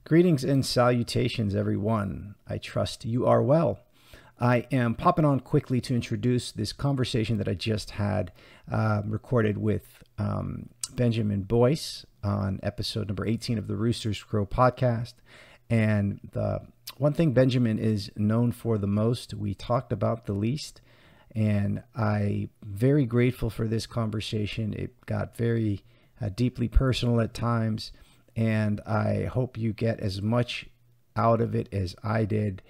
Greetings and salutations, everyone. I trust you are well. I am popping on quickly to introduce this conversation that I just had recorded with Benjamin Boyce on episode number 18 of the Rooster's Crow podcast. And the one thing Benjamin is known for the most, we talked about the least. And I'm very grateful for this conversation. It got very deeply personal at times. And I hope you get as much out of it as I did.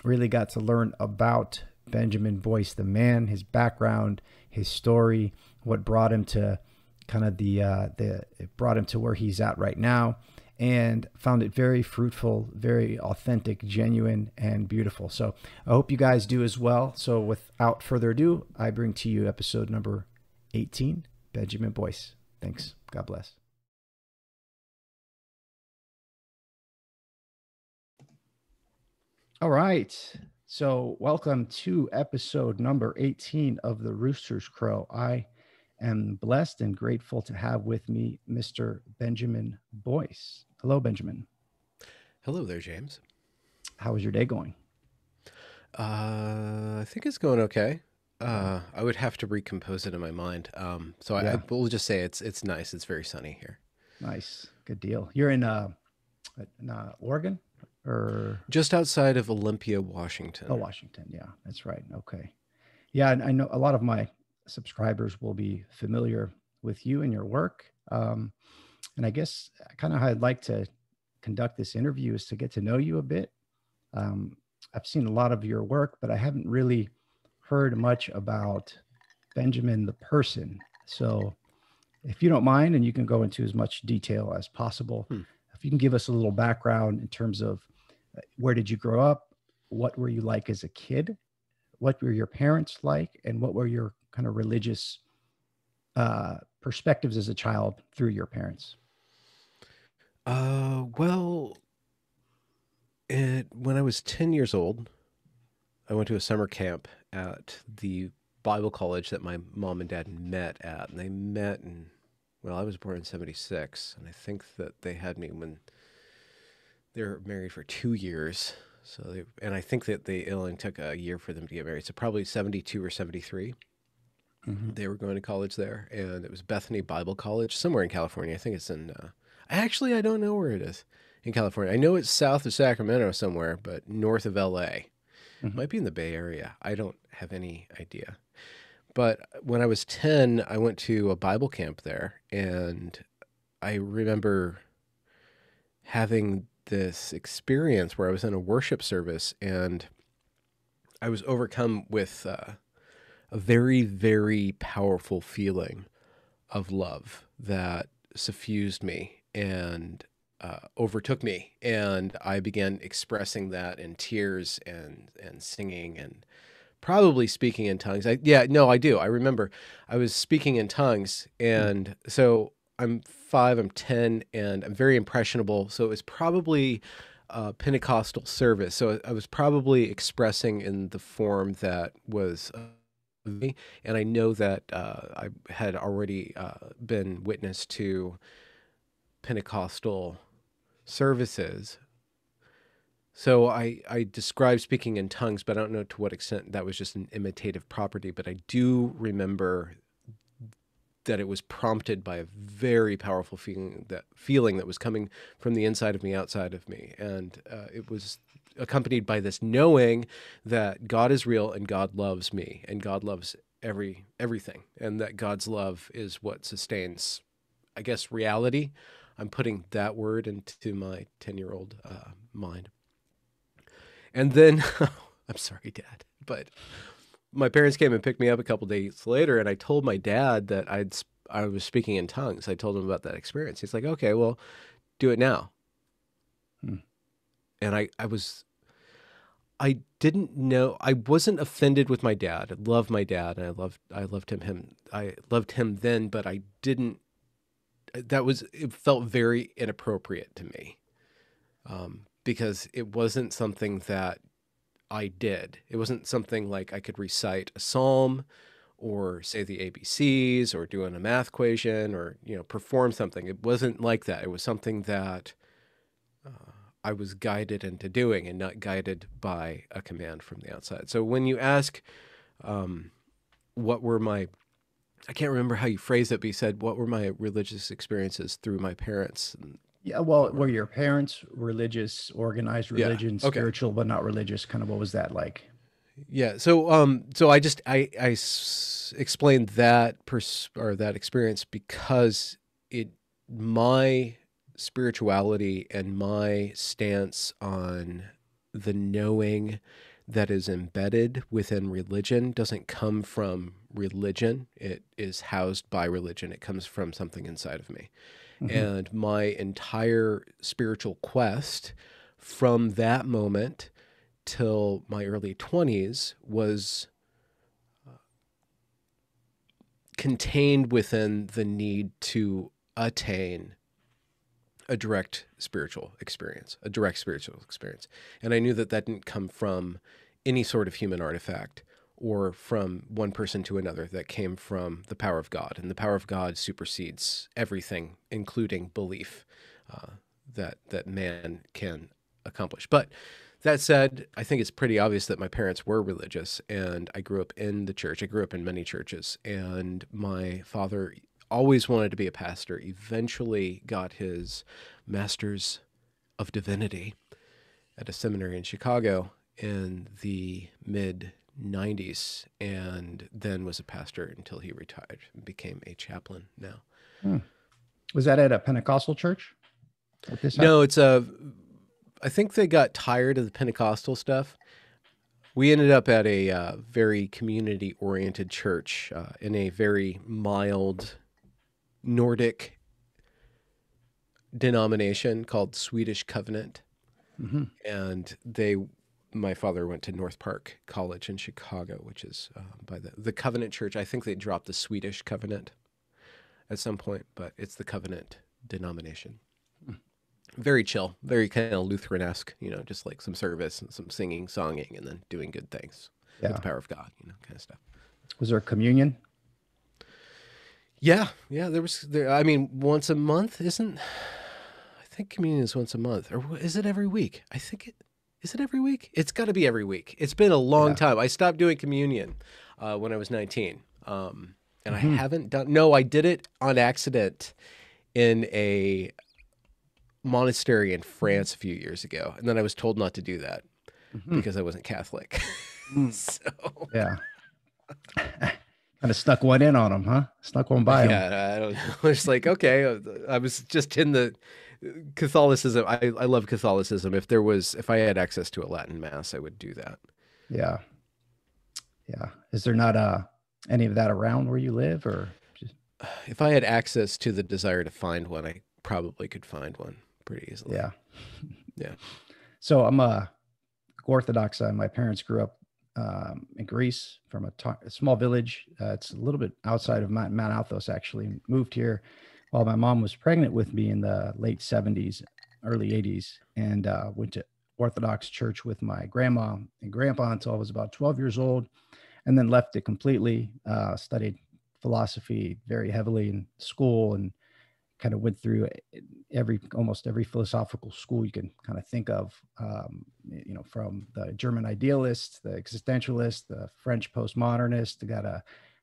Really got to learn about Benjamin Boyce, the man, his background, his story, what brought him to kind of it brought him to where he's at right now, and found it very fruitful, very authentic, genuine, and beautiful. So I hope you guys do as well. So without further ado, I bring to you episode number 18, Benjamin Boyce. Thanks. God bless. All right. So welcome to episode number 18 of the Rooster's Crow. I am blessed and grateful to have with me Mr. Benjamin Boyce. Hello, Benjamin. Hello there, James. How is your day going? I think it's going okay. I would have to recompose it in my mind. I will just say it's nice. It's very sunny here. Nice. Good deal. You're in Oregon? Or just outside of Olympia, Washington. Oh, Washington. Yeah, that's right. Okay. Yeah, I know a lot of my subscribers will be familiar with you and your work. And I guess kind of how I'd like to conduct this interview is to get to know you a bit. I've seen a lot of your work, but I haven't really heard much about Benjamin the person. So if you don't mind, and you can go into as much detail as possible, if you can give us a little background in terms of where did you grow up? What were you like as a kid? What were your parents like? And what were your kind of religious perspectives as a child through your parents? When I was 10 years old, I went to a summer camp at the Bible college that my mom and dad met at. And they met I was born in 76. And I think that they had me when they were married for 2 years. And I think that it only took a year for them to get married. So probably 72 or 73. They were going to college there. And it was Bethany Bible College, somewhere in California. I think it's in, I don't know where it is in California. I know it's south of Sacramento somewhere, but north of LA. Might be in the Bay Area. I don't have any idea. But when I was 10, I went to a Bible camp there. And I remember having this experience where I was in a worship service and I was overcome with a very, very powerful feeling of love that suffused me and overtook me. And I began expressing that in tears and singing and probably speaking in tongues. I do. I remember I was speaking in tongues. And so I'm 5, I'm 10, and I'm very impressionable. So it was probably a Pentecostal service. So I was probably expressing in the form that was me. And I know that I had already been witness to Pentecostal services. So I describe speaking in tongues, but I don't know to what extent that was just an imitative property. But I do remember that it was prompted by a very powerful feeling that was coming from the inside of me, outside of me. And it was accompanied by this knowing that God is real and God loves me and God loves everything. And that God's love is what sustains, I guess, reality. I'm putting that word into my 10-year-old mind. And then, I'm sorry, Dad, but my parents came and picked me up a couple days later, and I told my dad that I was speaking in tongues. I told him about that experience. He's like, okay, well, do it now. And I didn't know, I wasn't offended with my dad. I loved my dad, and I loved him then, but I didn't, it felt very inappropriate to me. Because it wasn't something that I did. It wasn't something like I could recite a psalm or say the ABCs or do a math equation or, perform something. It wasn't like that. It was something that I was guided into doing and not guided by a command from the outside. So when you ask, what were my, I can't remember how you phrased it, but you said, what were my religious experiences through my parents? And Yeah, well, what were were, your parents religious, organized yeah. religion, Okay. spiritual but not religious? Kind of what was that like? Yeah. So I explained that or that experience because my spirituality and my stance on the knowing that is embedded within religion doesn't come from religion. It is housed by religion. It comes from something inside of me. Hmm. And my entire spiritual quest from that moment till my early 20s was contained within the need to attain a direct spiritual experience, a direct spiritual experience. And I knew that that didn't come from any sort of human artifact or from one person to another. That came from the power of God. And the power of God supersedes everything, including belief that man can accomplish. But that said, I think it's pretty obvious that my parents were religious, and I grew up in the church. I grew up in many churches, and my father always wanted to be a pastor, eventually got his master's of divinity at a seminary in Chicago in the mid 90s, and then was a pastor until he retired and became a chaplain now. Hmm. Was that at a Pentecostal church? What this happened? No, I think they got tired of the Pentecostal stuff. We ended up at a very community-oriented church in a very mild Nordic denomination called Swedish Covenant. Hmm. And my father went to North Park College in Chicago, which is by the Covenant Church. I think they dropped the Swedish Covenant at some point, but it's the Covenant denomination. Very chill, very kind of Lutheran-esque, just like some service and some singing, songing, and then doing good things with Yeah. the power of God, kind of stuff. Was there a communion? Yeah, yeah. I mean, once a month isn't. I think communion is once a month, or is it every week? I think is it every week. It's got to be every week. It's been a long Yeah. time. I stopped doing communion when I was 19, and I Hmm. haven't done. No, I did it on accident in a monastery in France a few years ago, and then I was told not to do that Hmm. because I wasn't Catholic. Mm. So Yeah. Kind of snuck one in on them, huh? Snuck one by them. yeah, I don't know. It's like, okay, I was just in the Catholicism. I love Catholicism. If I had access to a Latin mass, I would do that. Yeah. Yeah. Is there not any of that around where you live, or just? If I had access to the desire to find one, I probably could find one pretty easily. Yeah. Yeah. So I'm Orthodox. My parents grew up in Greece from a small village. It's a little bit outside of Mount Athos, actually. Moved here while my mom was pregnant with me in the late 70s, early 80s, and went to Orthodox church with my grandma and grandpa until I was about 12 years old, and then left it completely. Studied philosophy very heavily in school, and kind of went through almost every philosophical school you can kind of think of, from the German idealist, the existentialist, the French postmodernist.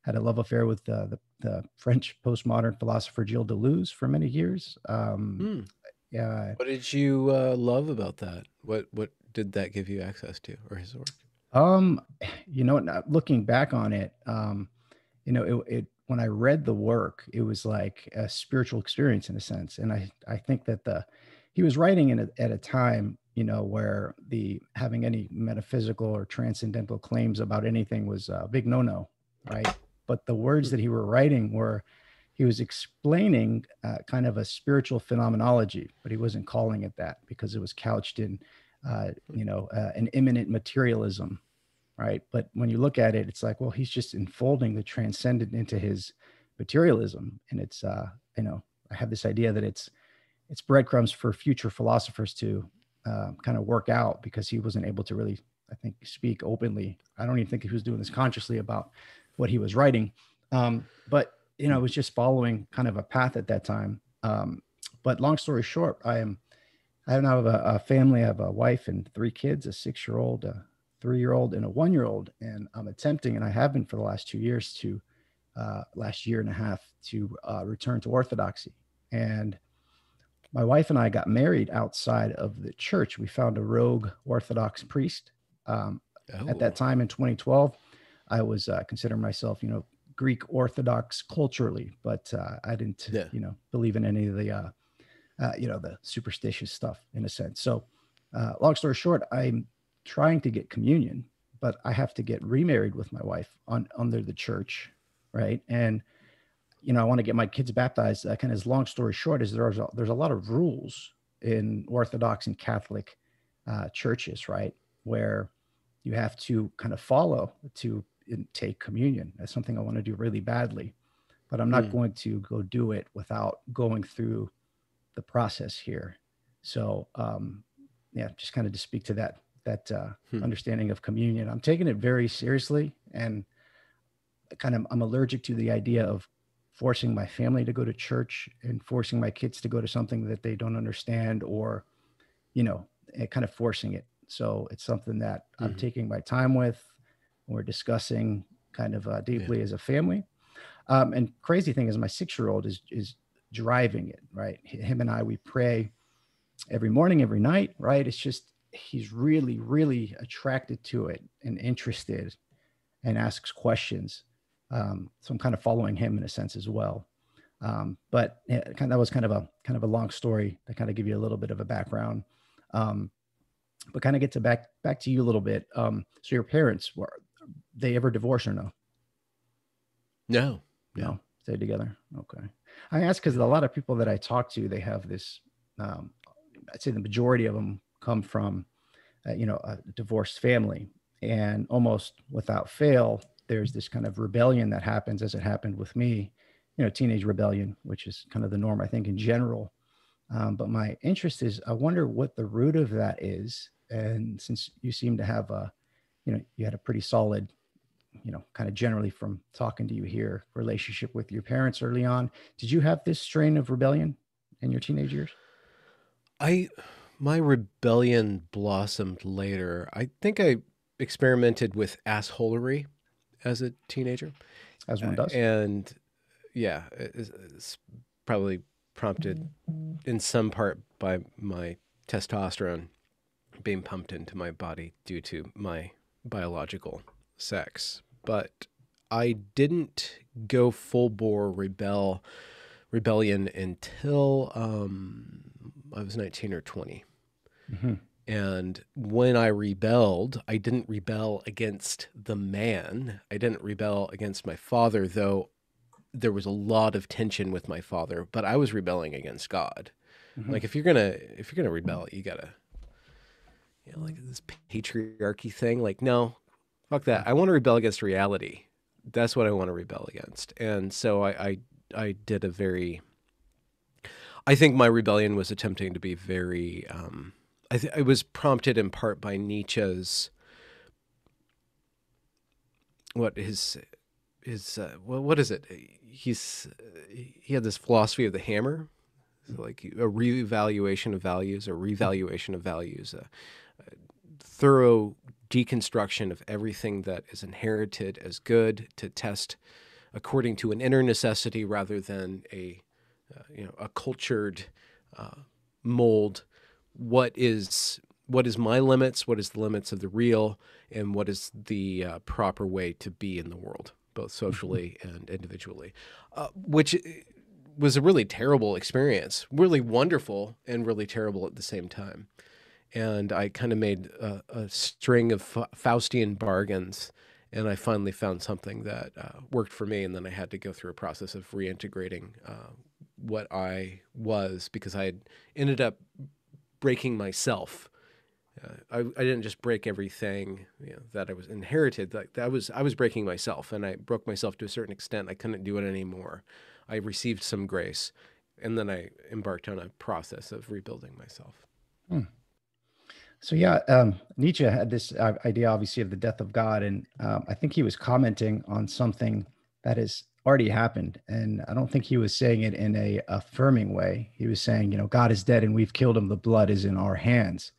Had a love affair with the French postmodern philosopher Gilles Deleuze for many years. Hmm. Yeah. What did you love about that? What did that give you access to, or his work? Um, looking back on it, it when I read the work, it was like a spiritual experience in a sense. And I think that he was writing at a time, where the having any metaphysical or transcendental claims about anything was a big no-no, right? But the words that he were writing he was explaining kind of a spiritual phenomenology, but he wasn't calling it that because it was couched in, an imminent materialism, right? But when you look at it, it's like, well, he's just enfolding the transcendent into his materialism, and it's I have this idea that it's breadcrumbs for future philosophers to kind of work out, because he wasn't able to really, I think, speak openly. I don't even think he was doing this consciously about what he was writing, but it was just following kind of a path at that time. But long story short, I now have a family. I have a wife and 3 kids, a 6-year-old, a 3-year-old, and a 1-year-old. And I'm attempting, and I have been for the last 2 years to, last year and a half, to return to Orthodoxy. And my wife and I got married outside of the church. We found a rogue Orthodox priest. Um, at that Oh, time in 2012, I was considering myself, Greek Orthodox culturally, but I didn't, yeah. believe in any of the superstitious stuff in a sense. So, long story short, I'm trying to get communion, but I have to get remarried with my wife under the church, right? And I want to get my kids baptized. Kind of as long story short is there's a lot of rules in Orthodox and Catholic churches, right, where you have to kind of follow to take communion. That's something I want to do really badly, but I'm not Hmm. going to go do it without going through the process here. So, yeah, just kind of to speak to that Hmm. understanding of communion, I'm taking it very seriously, and I'm allergic to the idea of forcing my family to go to church and forcing my kids to go to something that they don't understand, or kind of forcing it. So it's something that I'm Hmm. taking my time with. We're discussing kind of Yeah. deeply as a family. And crazy thing is, my 6-year-old is driving it. Right, him and I, we pray every morning, every night. Right, it's just he's really, really attracted to it and interested, and asks questions. So I'm kind of following him in a sense as well. But yeah, that was kind of a long story to kind of give you a little bit of a background. Um, but kind of get to back to you a little bit. So your parents, were they ever divorced or no? No. No. No, stayed together. Okay. I ask because Yeah. a lot of people that I talk to, they have this. Um, I'd say the majority of them come from, a divorced family, and almost without fail, there's this kind of rebellion that happens, as it happened with me. Teenage rebellion, which is kind of the norm, I think, in general. But my interest is, I wonder what the root of that is. And since you seem to have you had a pretty solid, kind of generally from talking to you here, relationship with your parents early on. Did you have this strain of rebellion in your teenage years? I my rebellion blossomed later. I think I experimented with assholery as a teenager, As one does. and yeah, it's probably prompted in some part by my testosterone being pumped into my body due to my biological sex. But I didn't go full bore rebellion until I was 19 or 20. Mm-hmm. And when I rebelled, I didn't rebel against the man. I didn't rebel against my father, though there was a lot of tension with my father, but I was rebelling against God. Mm-hmm. Like if you're gonna rebel, you gotta, like this patriarchy thing. Like, no, fuck Yeah. that. I want to rebel against reality. That's what I want to rebel against. And so I did a very. I think my rebellion was attempting to be very. It was prompted in part by Nietzsche's what his well, what is it? He had this philosophy of the hammer, so like a reevaluation of values, or revaluation of values, a thorough deconstruction of everything that is inherited as good to test according to an inner necessity rather than a cultured mold. What is my limits? What is the limits of the real? And what is the proper way to be in the world, both Mm-hmm. socially and individually? Which was a really terrible experience, really wonderful and really terrible at the same time. And I kind of made a string of Faustian bargains, and I finally found something that worked for me. And then I had to go through a process of reintegrating what I was, because I had ended up breaking myself. I didn't just break everything that I was inherited. Like I was breaking myself, and I broke myself to a certain extent. I couldn't do it anymore. I received some grace, and then I embarked on a process of rebuilding myself. Hmm. So yeah, Nietzsche had this idea, obviously, of the death of God, and I think he was commenting on something that is already happened. And I don't think he was saying it in a affirming way. He was saying, you know, God is dead and we've killed him. The blood is in our hands.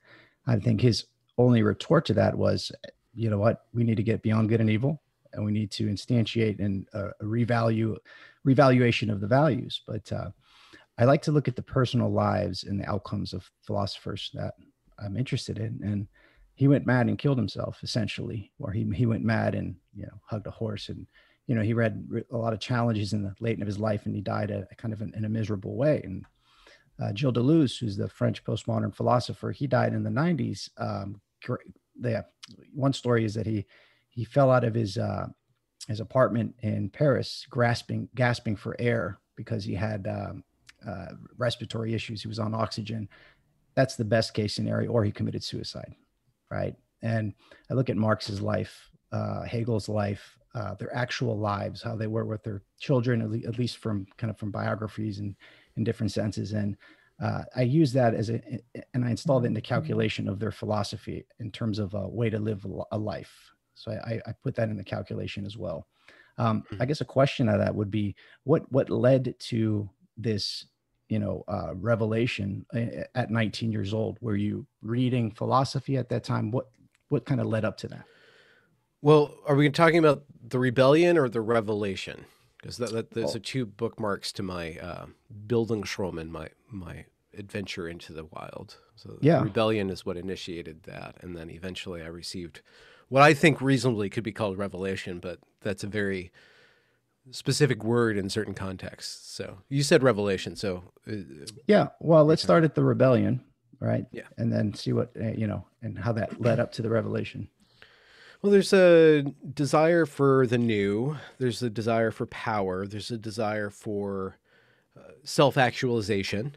I think his only retort to that was, you know what, we need to get beyond good and evil, and we need to instantiate and a revaluation of the values. But I like to look at the personal lives and the outcomes of philosophers that I'm interested in. And he went mad and killed himself, essentially, or he went mad and, you know, hugged a horse. And, you know, he read a lot of challenges in the late in of his life, and he died a kind of in a miserable way. And Gilles Deleuze, who's the French postmodern philosopher, he died in the 90s. One story is that he fell out of his apartment in Paris, gasping for air because he had respiratory issues. He was on oxygen. That's the best case scenario, or he committed suicide, right? And I look at Marx's life, Hegel's life, their actual lives, how they were with their children, at least from biographies and in different senses. And I use that and I installed it in the calculation of their philosophy in terms of a way to live a life. So I put that in the calculation as well. I guess a question of that would be, what led to this, you know, revelation at 19 years old? Were you reading philosophy at that time? What kind of led up to that? Well, are we talking about the rebellion or the revelation? Because there's two bookmarks to my Bildungsroman, my adventure into the wild. So the rebellion is what initiated that, and then eventually I received what I think reasonably could be called revelation, but that's a very specific word in certain contexts. So you said revelation, so yeah. Well, let's start at the rebellion, right? Yeah, and then see what you know, and how that led up to the revelation. Well, there's a desire for the new. There's a desire for power. There's a desire for self-actualization.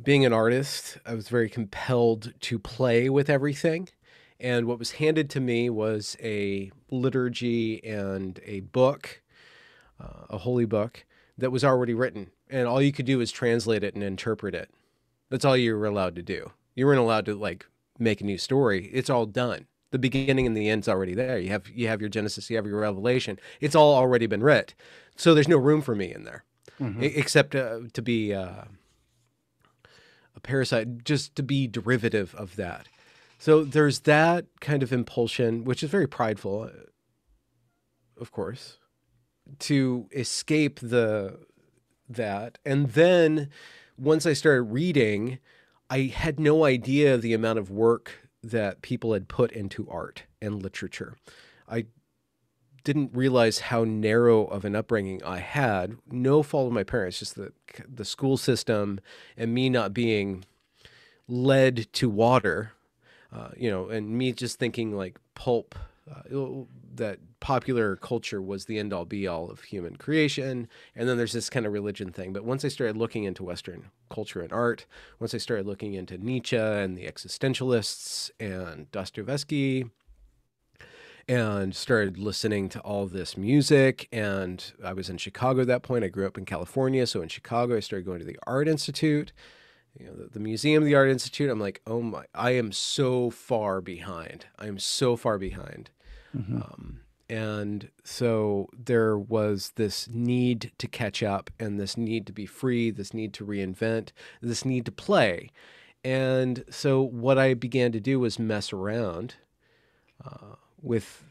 Being an artist, I was very compelled to play with everything. And what was handed to me was a liturgy and a book, a holy book, that was already written. And all you could do is translate it and interpret it. That's all you were allowed to do. You weren't allowed to, like, make a new story. It's all done. The beginning and the end's already there. You have your Genesis, you have your Revelation. It's all already been writ. So there's no room for me in there, except to be a parasite, just to be derivative of that. So there's that kind of impulsion, which is very prideful, of course, to escape that. And then once I started reading, I had no idea the amount of work that people had put into art and literature. I didn't realize how narrow of an upbringing I had. No fault of my parents, just the school system and me not being led to water, you know, and me just thinking like pulp, that popular culture was the end all be all of human creation. And then there's this kind of religion thing. But once I started looking into Western culture and art, once I started looking into Nietzsche and the existentialists and Dostoevsky, and started listening to all this music, and I was in Chicago at that point. I grew up in California. So in Chicago, I started going to the Art Institute, you know, the Museum of the Art Institute. I'm like, oh my, I am so far behind. I am so far behind. And so there was this need to catch up, and this need to be free, this need to reinvent, this need to play. And so what I began to do was mess around with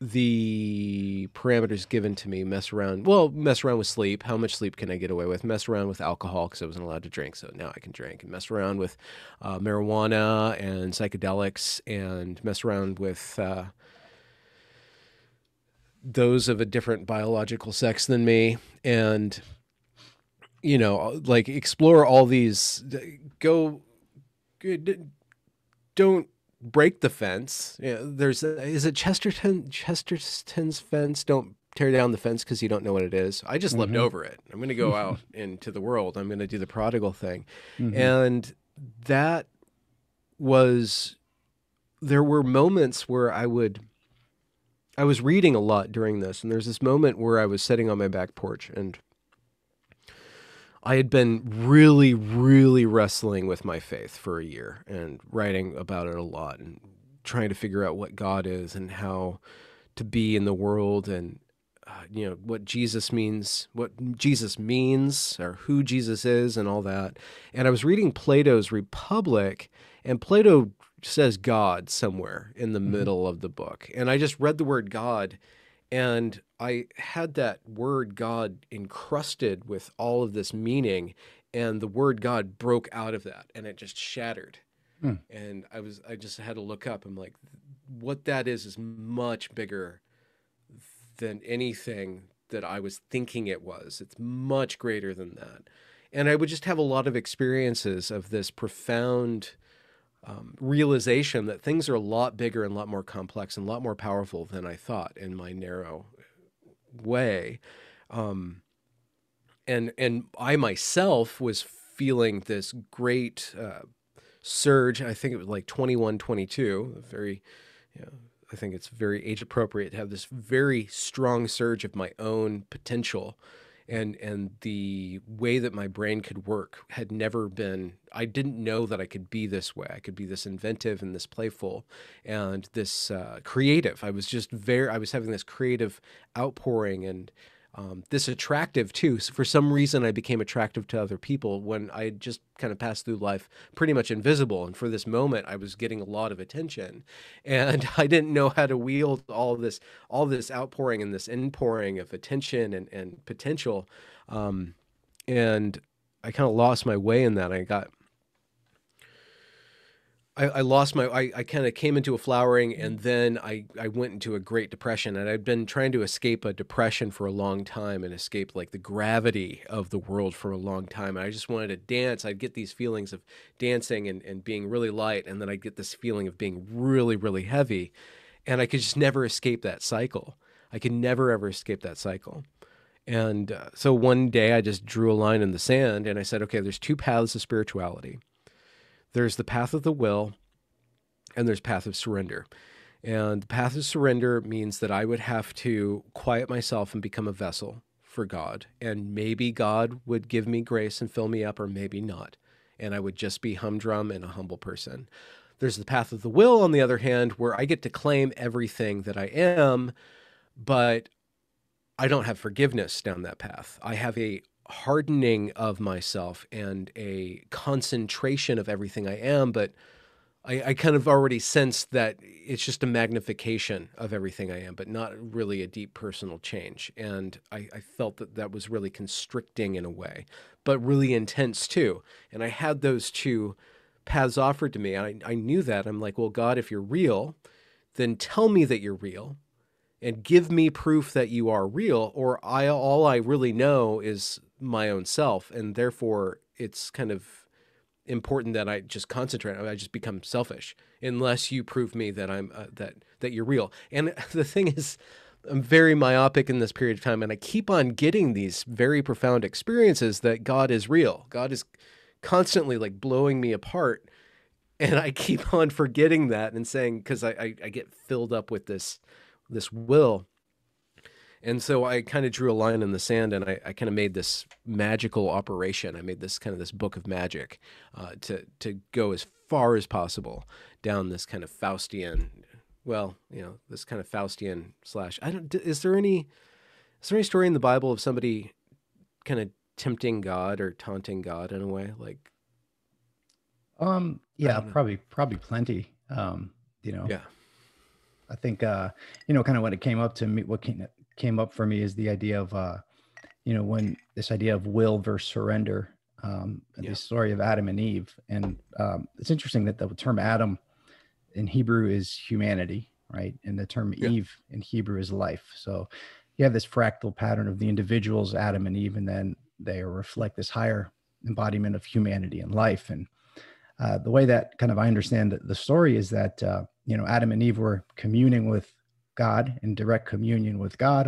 the parameters given to me, mess around with sleep. How much sleep can I get away with? Mess around with alcohol because I wasn't allowed to drink, so now I can drink. And mess around with marijuana and psychedelics, and mess around with those of a different biological sex than me. And, you know, like explore all these, don't break the fence. You know, is it Chesterton's fence? Don't tear down the fence because you don't know what it is. I just leapt over it. I'm going to go out into the world. I'm going to do the prodigal thing. And that was, there were moments where I was reading a lot during this. And there's this moment where I was sitting on my back porch, and I had been really, really wrestling with my faith for a year and writing about it a lot and trying to figure out what God is and how to be in the world. And what Jesus means, or who Jesus is and all that. And I was reading Plato's Republic, and Plato says God somewhere in the middle of the book. And I just read the word God, and I had that word God encrusted with all of this meaning, and the word God broke out of that, and it just shattered. And I just had to look up. I'm like, what that is much bigger than anything that I was thinking it was. It's much greater than that. And I would just have a lot of experiences of this profound realization that things are a lot bigger and a lot more complex and a lot more powerful than I thought in my narrow way. And I myself was feeling this great surge. I think it was like 21, 22, very, I think it's very age appropriate to have this very strong surge of my own potential. And the way that my brain could work had never been, I didn't know that I could be this way. I could be this inventive and this playful and this creative. I was having this creative outpouring, and this attractive too. So for some reason, I became attractive to other people when I just kind of passed through life pretty much invisible. And for this moment, I was getting a lot of attention, and I didn't know how to wield all this outpouring and this inpouring of attention and potential. And I kind of lost my way in that. I kind of came into a flowering, and then I went into a Great Depression, and I'd been trying to escape a depression for a long time and escape like the gravity of the world for a long time. And I just wanted to dance. I'd get these feelings of dancing and being really light, and then I'd get this feeling of being really, really heavy. And I could just never escape that cycle. I could never, ever escape that cycle. And so one day I just drew a line in the sand, and I said, okay, there's two paths of spirituality. There's the path of the will, and there's path of surrender. And the path of surrender means that I would have to quiet myself and become a vessel for God. And maybe God would give me grace and fill me up, or maybe not. And I would just be humdrum and a humble person. There's the path of the will, on the other hand, where I get to claim everything that I am, but I don't have forgiveness down that path. I have a hardening of myself and a concentration of everything I am, but I kind of already sensed that it's just a magnification of everything I am, but not really a deep personal change. And I felt that was really constricting in a way, but really intense too. And I had those two paths offered to me. I knew that. I'm like, well, God, if you're real, then tell me that you're real and give me proof that you are real, or all I really know is my own self. And therefore it's kind of important that I just concentrate. I just become selfish unless you prove me that I'm that you're real. And the thing is, I'm very myopic in this period of time, and I keep on getting these very profound experiences that God is real. God is constantly like blowing me apart, and I keep on forgetting that and saying, because I get filled up with this will. And so I kind of drew a line in the sand, and I kind of made this magical operation. I made this kind of this book of magic to go as far as possible down this kind of Faustian, this kind of Faustian slash. Is there any story in the Bible of somebody kind of tempting God or taunting God in a way? Like, yeah, probably plenty. Yeah. I think, kind of when it came up to me, what came up for me is the idea of, when this idea of will versus surrender, the story of Adam and Eve. And it's interesting that the term Adam in Hebrew is humanity, right? And the term Eve in Hebrew is life. So you have this fractal pattern of the individuals, Adam and Eve, and then they reflect this higher embodiment of humanity and life. And the way that kind of I understand the story is that, Adam and Eve were communing with God, in direct communion with God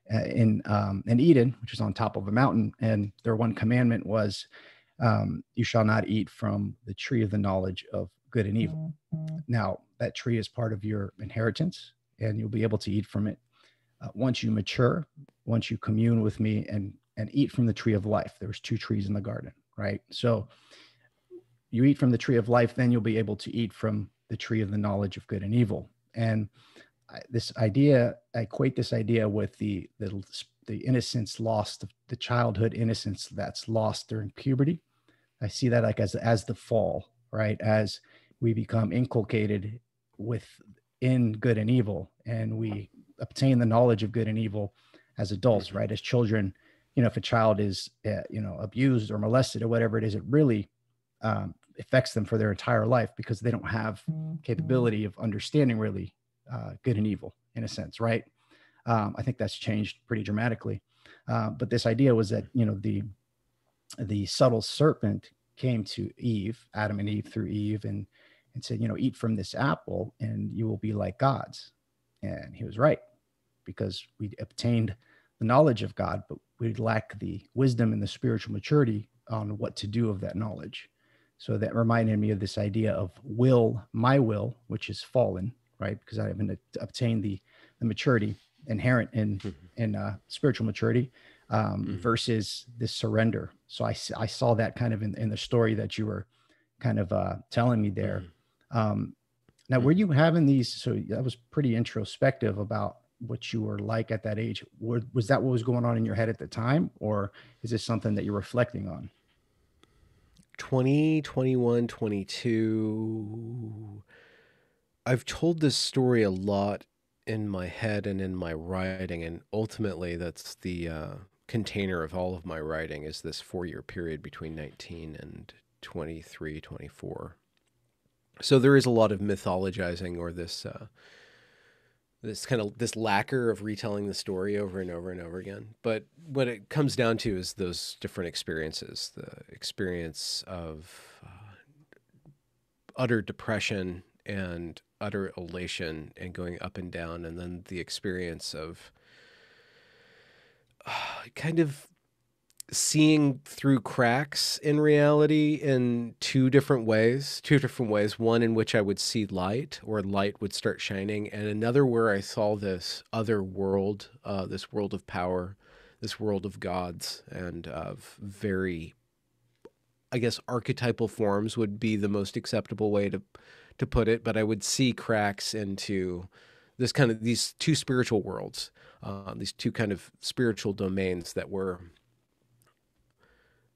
in Eden, which is on top of a mountain. And their one commandment was, you shall not eat from the tree of the knowledge of good and evil. Now, that tree is part of your inheritance, and you'll be able to eat from it once you mature, once you commune with me and eat from the tree of life. There was two trees in the garden, right? So you eat from the tree of life, then you'll be able to eat from the tree of the knowledge of good and evil. And this idea, I equate this idea with the innocence lost, the childhood innocence that's lost during puberty. I see that like as the fall, right? As we become inculcated within good and evil, and we obtain the knowledge of good and evil as adults, right? As children, if a child is, abused or molested or whatever it is, it really affects them for their entire life because they don't have capability of understanding really good and evil in a sense, right? I think that's changed pretty dramatically. But this idea was that, the subtle serpent came to Eve, Adam and Eve through Eve, and said, eat from this apple and you will be like gods. And he was right, because we obtained the knowledge of God, but we lack the wisdom and the spiritual maturity on what to do of that knowledge. So that reminded me of this idea of my will, which is fallen, right? Because I haven't obtained the maturity inherent in spiritual maturity, versus this surrender. So I saw that kind of in the story that you were kind of telling me there. Now, were you having these? So that was pretty introspective about what you were like at that age. Was that what was going on in your head at the time, or is this something that you're reflecting on? 20, 21, 22. I've told this story a lot in my head and in my writing, and ultimately that's the container of all of my writing, is this 4-year period between 19 and 23, 24. So there is a lot of mythologizing, or this this lacquer of retelling the story over and over and over again. But what it comes down to is those different experiences, the experience of utter depression and utter elation and going up and down, and then the experience of kind of seeing through cracks in reality in two different ways. One in which I would see light, or light would start shining, and another where I saw this other world, this world of power, this world of gods, and of very, I guess, archetypal forms would be the most acceptable way to put it. But I would see cracks into these two spiritual worlds, these two kind of spiritual domains that were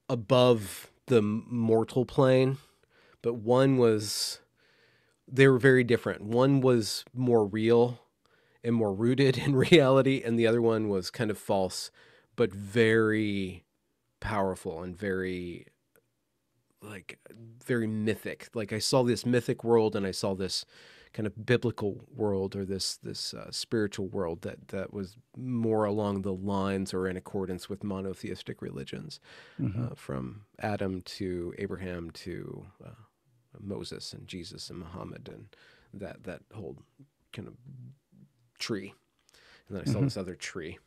above the mortal plane, but they were very different. One was more real and more rooted in reality, and the other one was kind of false, but very powerful and very mythic. Like, I saw this mythic world, and I saw this kind of biblical world, or this spiritual world that was more along the lines or in accordance with monotheistic religions, from Adam to Abraham to Moses and Jesus and Muhammad, and that whole kind of tree. And then I saw this other tree.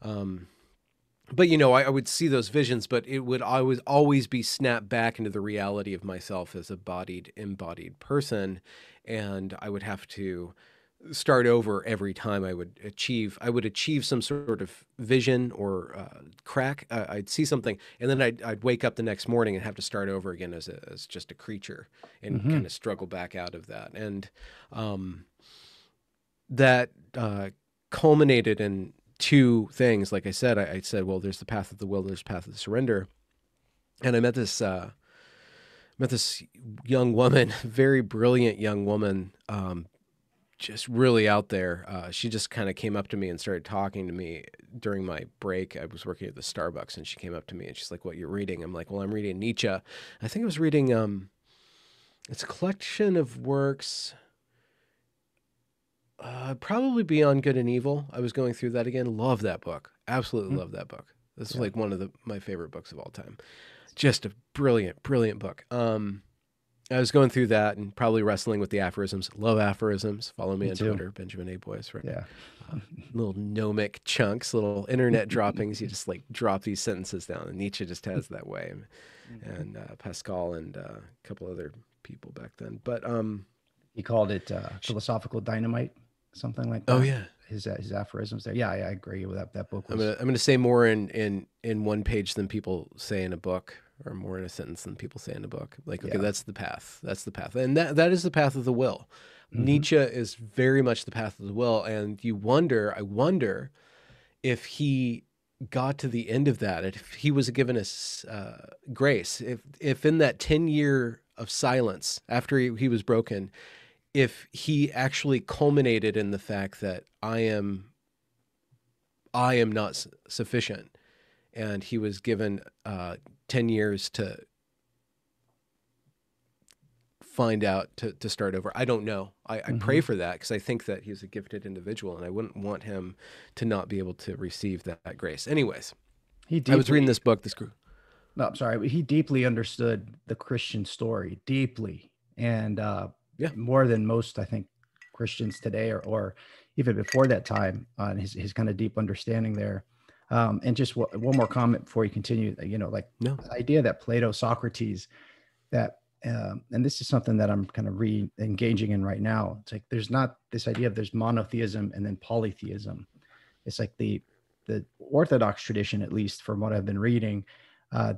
But, I would see those visions, but it would always be snapped back into the reality of myself as a embodied person. And I would have to start over every time I would achieve some sort of vision or crack. I'd see something, and then I'd wake up the next morning and have to start over again as just a creature, and kind of struggle back out of that. And that culminated in two things. Like I said, I said, well, there's the path of the will, there's the path of the surrender. And I met this young woman, very brilliant young woman, just really out there. She just kind of came up to me and started talking to me during my break. I was working at the Starbucks, and she came up to me and she's like, "What you're reading?" I'm like, "Well, I'm reading Nietzsche. I think I was reading, it's a collection of works, probably Beyond Good and Evil." I was going through that again. Love that book. Absolutely love that book. This is like one of my favorite books of all time. Just a brilliant, brilliant book. I was going through that and probably wrestling with the aphorisms. Love aphorisms. Follow me on Twitter, Benjamin A. Boyce. Right? Yeah. Little gnomic chunks, little internet droppings. You just drop these sentences down. And Nietzsche just has that way. And Pascal and a couple other people back then. But he called it philosophical dynamite, something like that. Oh yeah. His aphorisms there. Yeah, I agree with that. That book was... I'm gonna say more in one page than people say in a book, or more in a sentence than people say in a book. Okay, that's the path. That's the path. And that is the path of the will. Nietzsche is very much the path of the will. And I wonder if he got to the end of that, if he was given a grace, if in that 10-year of silence after he was broken, if he actually culminated in the fact that I am not sufficient, and he was given 10 years to find out, to start over. I don't know. I pray for that, because I think that he's a gifted individual, and I wouldn't want him to not be able to receive that grace. Anyways, I was reading this book. No, I'm sorry. He deeply understood the Christian story, deeply. And more than most, I think, Christians today, or even before that time, on his kind of deep understanding there. And just one more comment before you continue, the idea that Plato, Socrates, that, and this is something that I'm kind of re-engaging in right now. It's like, there's not this idea of there's monotheism and then polytheism. It's like the Orthodox tradition, at least from what I've been reading,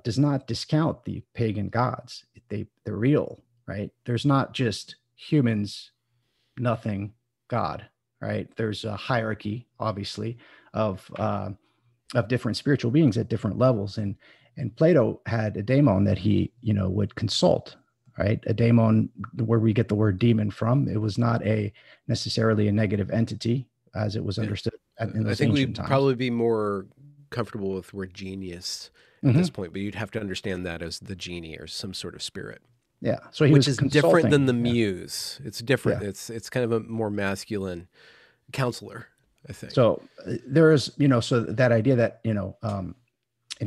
does not discount the pagan gods. They're real, right? There's not just humans, nothing, God, right? There's a hierarchy, obviously, of different spiritual beings at different levels. And Plato had a daemon that he, would consult, right? A daemon, where we get the word demon from. It was not necessarily a negative entity as it was understood in those I think ancient we'd times. probably be more comfortable with the word genius at this point, but you'd have to understand that as the genie or some sort of spirit. Yeah. So which is different than the muse. It's different. Yeah. It's kind of a more masculine counselor, I think. So there is, so that idea that, and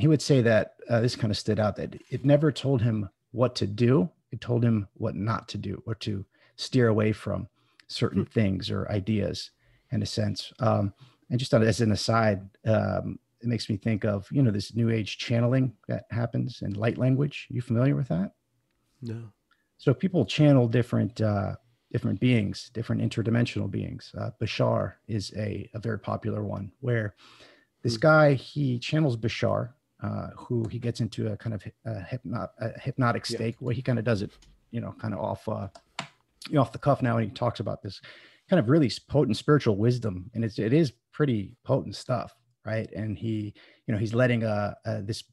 he would say that this kind of stood out, that it never told him what to do. It told him what not to do, or to steer away from certain things or ideas, in a sense. And just as an aside, it makes me think of, this new age channeling that happens in light language. You familiar with that? No. So people channel different beings, different interdimensional beings. Bashar is a very popular one, where this guy, he channels Bashar, who he gets into a kind of hypnotic state, where he kind of does it, kind of off the cuff now. And he talks about this kind of really potent spiritual wisdom, and it is pretty potent stuff, right? And he, he's letting this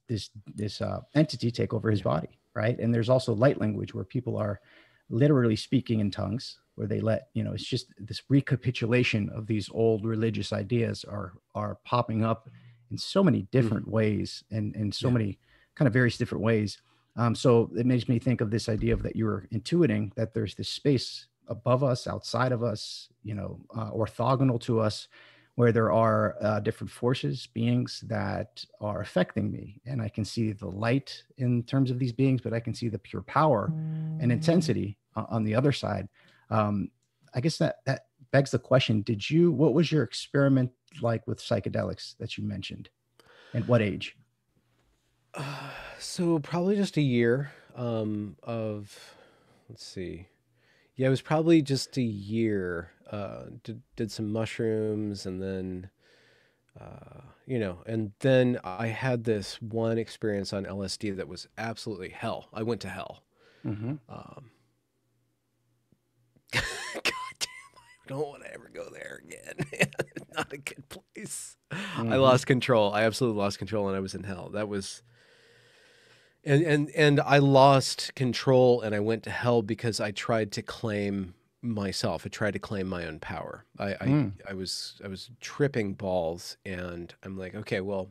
entity take over his body, right? And there's also light language, where people are literally speaking in tongues, where they let, it's just this recapitulation of these old religious ideas are popping up in so many different ways, and in so many kind of various different ways. So it makes me think of this idea of that you're intuiting that there's this space above us, outside of us, orthogonal to us, where there are different forces, beings that are affecting me. And I can see the light in terms of these beings, but I can see the pure power and intensity on the other side. I guess that begs the question, what was your experiment like with psychedelics that you mentioned? At what age? So probably just a year let's see. Yeah, it was probably just a year. Did some mushrooms, and then, and then I had this one experience on LSD that was absolutely hell. I went to hell. God damn, I don't want to ever go there again. Not a good place. I lost control. I absolutely lost control, and I was in hell. That was... And I lost control, and I went to hell because I tried to claim myself. I tried to claim my own power. I was tripping balls, and I'm like, okay, well,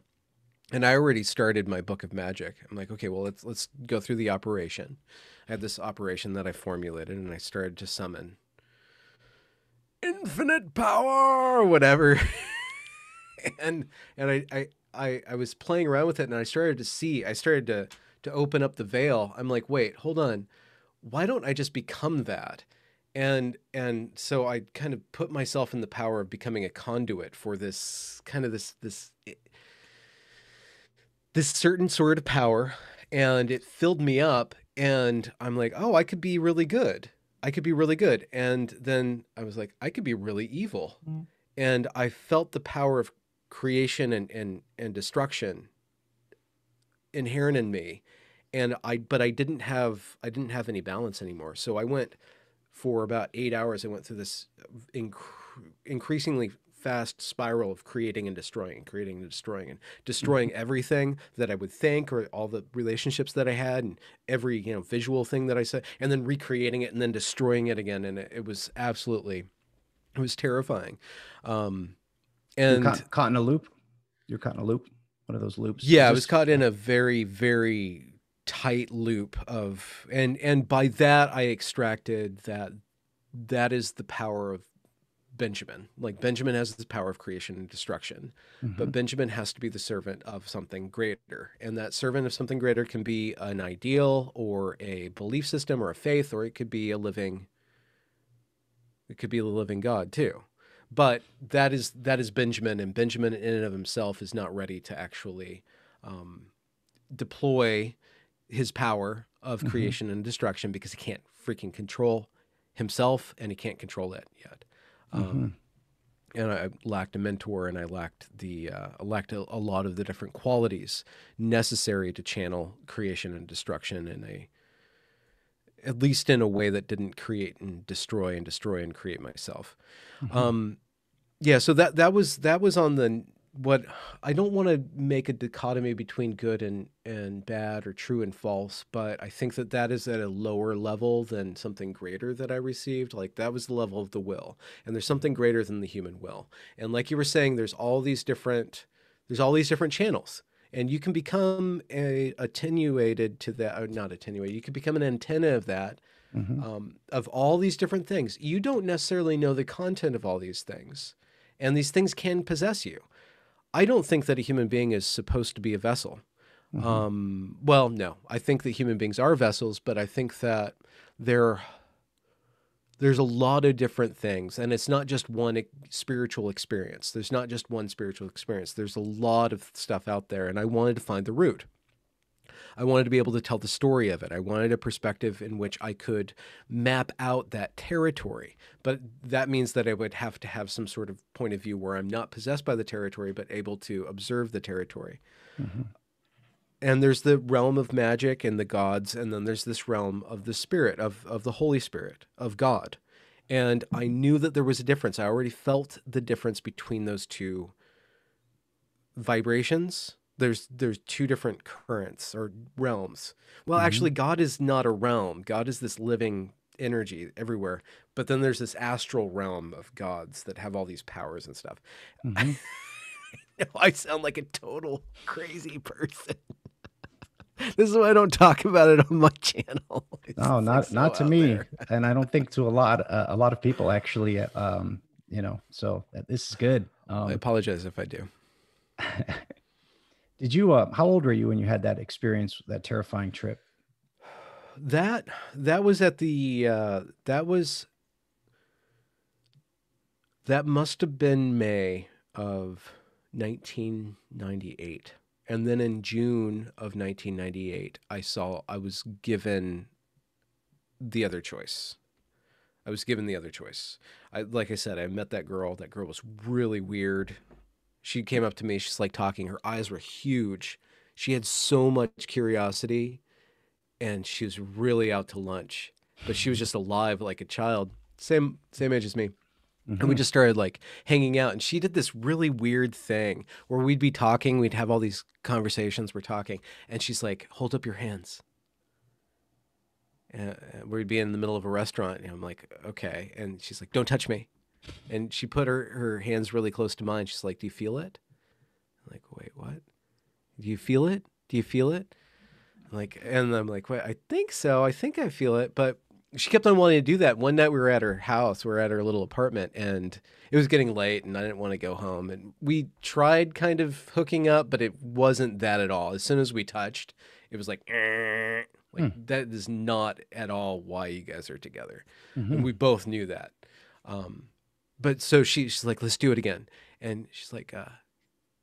and I already started my book of magic. I'm like, okay, well, let's go through the operation. I had this operation that I formulated, and I started to summon infinite power or whatever. and I was playing around with it, and I started to open up the veil. I'm like, wait, hold on. Why don't I just become that? And so I kind of put myself in the power of becoming a conduit for this kind of this certain sort of power. And it filled me up, and I'm like, oh, I could be really good. I could be really good. And then I was like, I could be really evil. And I felt the power of creation and destruction inherent in me. But I didn't have any balance anymore. So I went for about 8 hours, I went through this increasingly fast spiral of creating and destroying, and destroying everything that I would think, or all the relationships that I had, and every, you know, visual thing that I said, and then recreating it and then destroying it again. And it was absolutely, it was terrifying. And You're caught in a loop. You're caught in a loop. One of those loops. yeah, I was caught in a very, very tight loop of, and by that I extracted that is the power of Benjamin. Like, Benjamin has the power of creation and destruction, but Benjamin has to be the servant of something greater. And that servant of something greater can be an ideal or a belief system or a faith, or it could be a living God too. But that is Benjamin, and Benjamin in and of himself is not ready to actually deploy his power of creation and destruction, because he can't freaking control himself, and he can't control it yet. And I lacked a mentor, and I lacked a lot of the different qualities necessary to channel creation and destruction at least in a way that didn't create and destroy and create myself. Yeah, so that was on the, what I don't want to make a dichotomy between good and bad, or true and false, but I think that is at a lower level than something greater that I received. Like, that was the level of the will, and there's something greater than the human will. And like you were saying, there's all these different channels, and you can become attenuated to that, or not attenuated. You can become an antenna of that, of all these different things. You don't necessarily know the content of all these things, and these things can possess you. I don't think that a human being is supposed to be a vessel. Well, no, I think that human beings are vessels, but I think that there's a lot of different things, and it's not just one spiritual experience. There's not just one spiritual experience. There's a lot of stuff out there, and I wanted to find the root. I wanted to be able to tell the story of it. I wanted a perspective in which I could map out that territory. But that means that I would have to have some sort of point of view where I'm not possessed by the territory, but able to observe the territory. And there's the realm of magic and the gods, and then there's this realm of the spirit, of the Holy Spirit, of God. And I knew that there was a difference. I already felt the difference between those two vibrations. There's two different currents or realms. Well, actually, God is not a realm. God is this living energy everywhere. But then there's this astral realm of gods that have all these powers and stuff. I sound like a total crazy person. This is why I don't talk about it on my channel. No, not to me, and I don't think to a lot of people actually. You know, so this is good. I apologize if I do. Did you? How old were you when you had that experience, that terrifying trip? That was at the that must have been May of 1998. And then in June of 1998, I was given the other choice. Like I said, I met that girl. That girl was really weird. She came up to me. She's like talking. Her eyes were huge. She had so much curiosity, and she was really out to lunch. But she was just alive like a child. Same age as me. And we just started like hanging out, and she did this really weird thing where we'd be talking, we'd have all these conversations, we're talking, and she's like, hold up your hands. And we'd be in the middle of a restaurant, and I'm like, okay. And she's like, don't touch me. And she put her hands really close to mine. She's like, do you feel it? I'm like, wait, what? Do you feel it? Do you feel it? And I'm like, wait, I think so. I think I feel it. But she kept on wanting to do that. One night we were at her house, we were at her little apartment, and it was getting late, and I didn't want to go home. And we tried kind of hooking up, but it wasn't that at all. As soon as we touched, it was like that is not at all why you guys are together. And we both knew that. But so she's like, let's do it again. And she's like,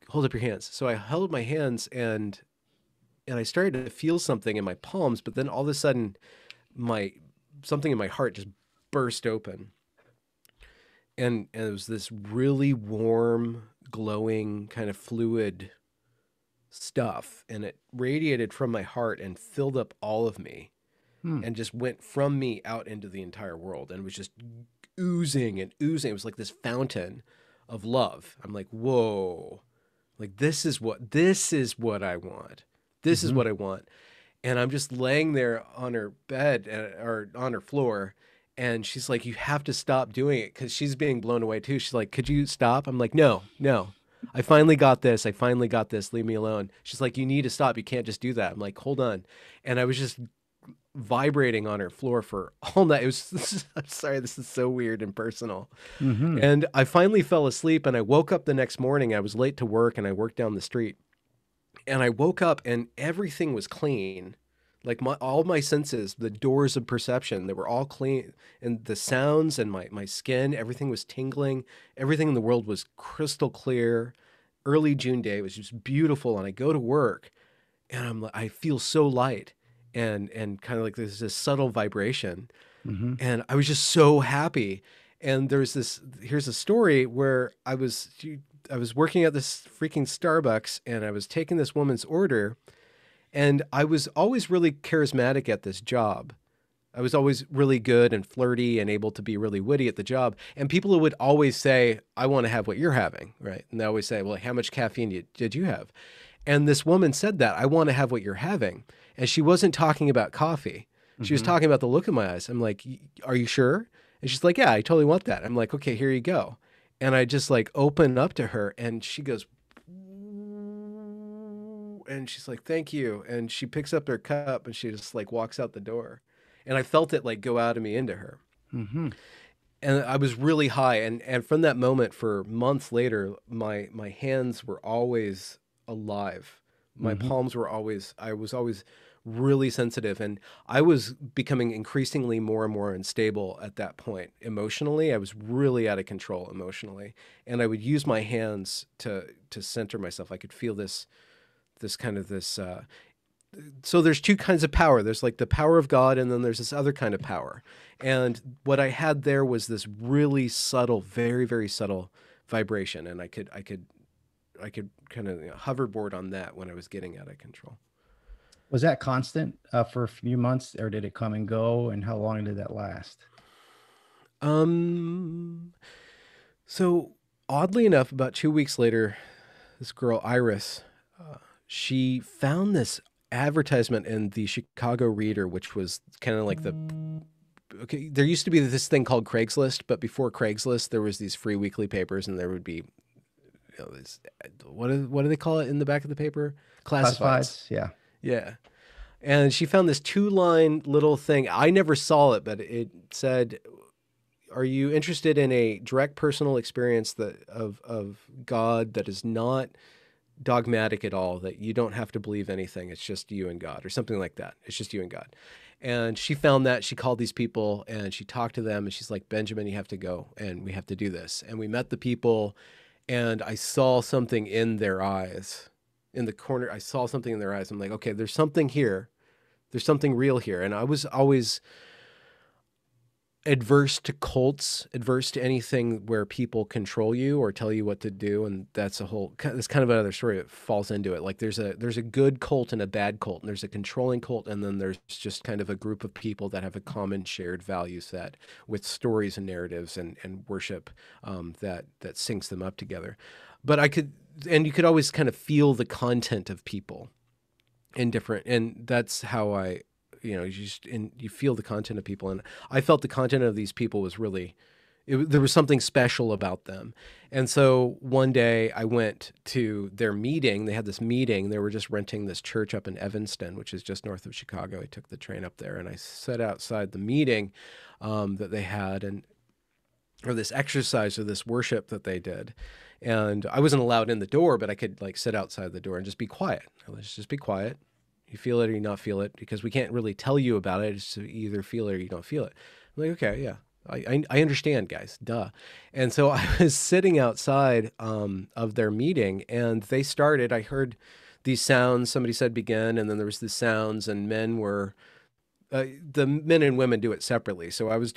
hold up your hands. So I held my hands, and I started to feel something in my palms, but then all of a sudden something in my heart just burst open. And it was this really warm, glowing kind of fluid stuff. And it radiated from my heart and filled up all of me. Hmm. and just went from me out into the entire world and was just oozing and oozing. It was like this fountain of love. I'm like, whoa, like this is what I want. This is Mm-hmm. what I want. And I'm just laying there on her bed or on her floor. And she's like, you have to stop doing it, because she's being blown away too. She's like, could you stop? I'm like, no, no. I finally got this. I finally got this. Leave me alone. She's like, you need to stop. You can't just do that. I'm like, hold on. And I was just vibrating on her floor for all night. It was, I'm sorry, this is so weird and personal. Mm-hmm. And I finally fell asleep, and I woke up the next morning. I was late to work, and I worked down the street. And I woke up and everything was clean. Like all my senses, the doors of perception, they were all clean, and the sounds and my skin, everything was tingling. Everything in the world was crystal clear. Early June day, it was just beautiful. And I go to work and I feel so light and kind of like there's this subtle vibration. Mm-hmm. And I was just so happy. And here's a story where I was working at this freaking Starbucks, and I was taking this woman's order, and I was always really charismatic at this job. I was always really good and flirty and able to be really witty at the job. And people would always say, I want to have what you're having, right? And they always say, well, how much caffeine did you have? And this woman said that, I want to have what you're having. And she wasn't talking about coffee. She was Mm-hmm. talking about the look in my eyes. I'm like, are you sure? And she's like, yeah, I totally want that. I'm like, okay, here you go. And I just like open up to her, and she goes, and she's like, thank you. And she picks up her cup and she just like walks out the door. And I felt it like go out of me into her. Mm-hmm. And I was really high. And from that moment, for months later, my hands were always alive. My Mm-hmm. palms were always, I was always really sensitive. And I was becoming increasingly more and more unstable at that point. Emotionally, I was really out of control emotionally. And I would use my hands to center myself. I could feel this kind of so there's two kinds of power. There's like the power of God, and then there's this other kind of power. And what I had there was this really subtle, very, very subtle vibration. And I could kind of hoverboard on that when I was getting out of control. Was that constant for a few months, or did it come and go? And how long did that last? So oddly enough, about 2 weeks later, this girl, Iris, she found this advertisement in the Chicago Reader, which was kind of like okay, there used to be this thing called Craigslist, but before Craigslist, there was these free weekly papers, and there would be, what do they call it in the back of the paper? Classifieds. Yeah. Yeah. And she found this 2-line little thing. I never saw it, but it said, are you interested in a direct personal experience of God that is not dogmatic at all, that you don't have to believe anything, it's just you and God, or something like that? It's just you and God. And she found that. She called these people and she talked to them, and she's like, Benjamin, you have to go and we have to do this. And we met the people, and I saw something in their eyes. In the corner, I saw something in their eyes. I'm like, okay, there's something here. There's something real here. And I was always adverse to cults, adverse to anything where people control you or tell you what to do. And that's kind of another story that falls into it. Like there's a good cult and a bad cult, and there's a controlling cult, and then there's just kind of a group of people that have a common shared value set with stories and narratives and worship that syncs them up together. But you could always kind of feel the content of people and that's how you feel the content of people. And I felt the content of these people was really, there was something special about them. And so one day I went to their meeting. They had this meeting. They were just renting this church up in Evanston, which is just north of Chicago. I took the train up there, and I sat outside the meeting that they had, or this exercise or this worship that they did. And I wasn't allowed in the door, but I could like sit outside the door and just be quiet. Let's just be quiet. You feel it or you not feel it, because we can't really tell you about it. It's you either feel it or you don't feel it. I'm like, okay, yeah, I understand, guys, duh. And so I was sitting outside of their meeting, and they started, I heard these sounds. Somebody said begin, and then there was the sounds, and the men and women do it separately. So I was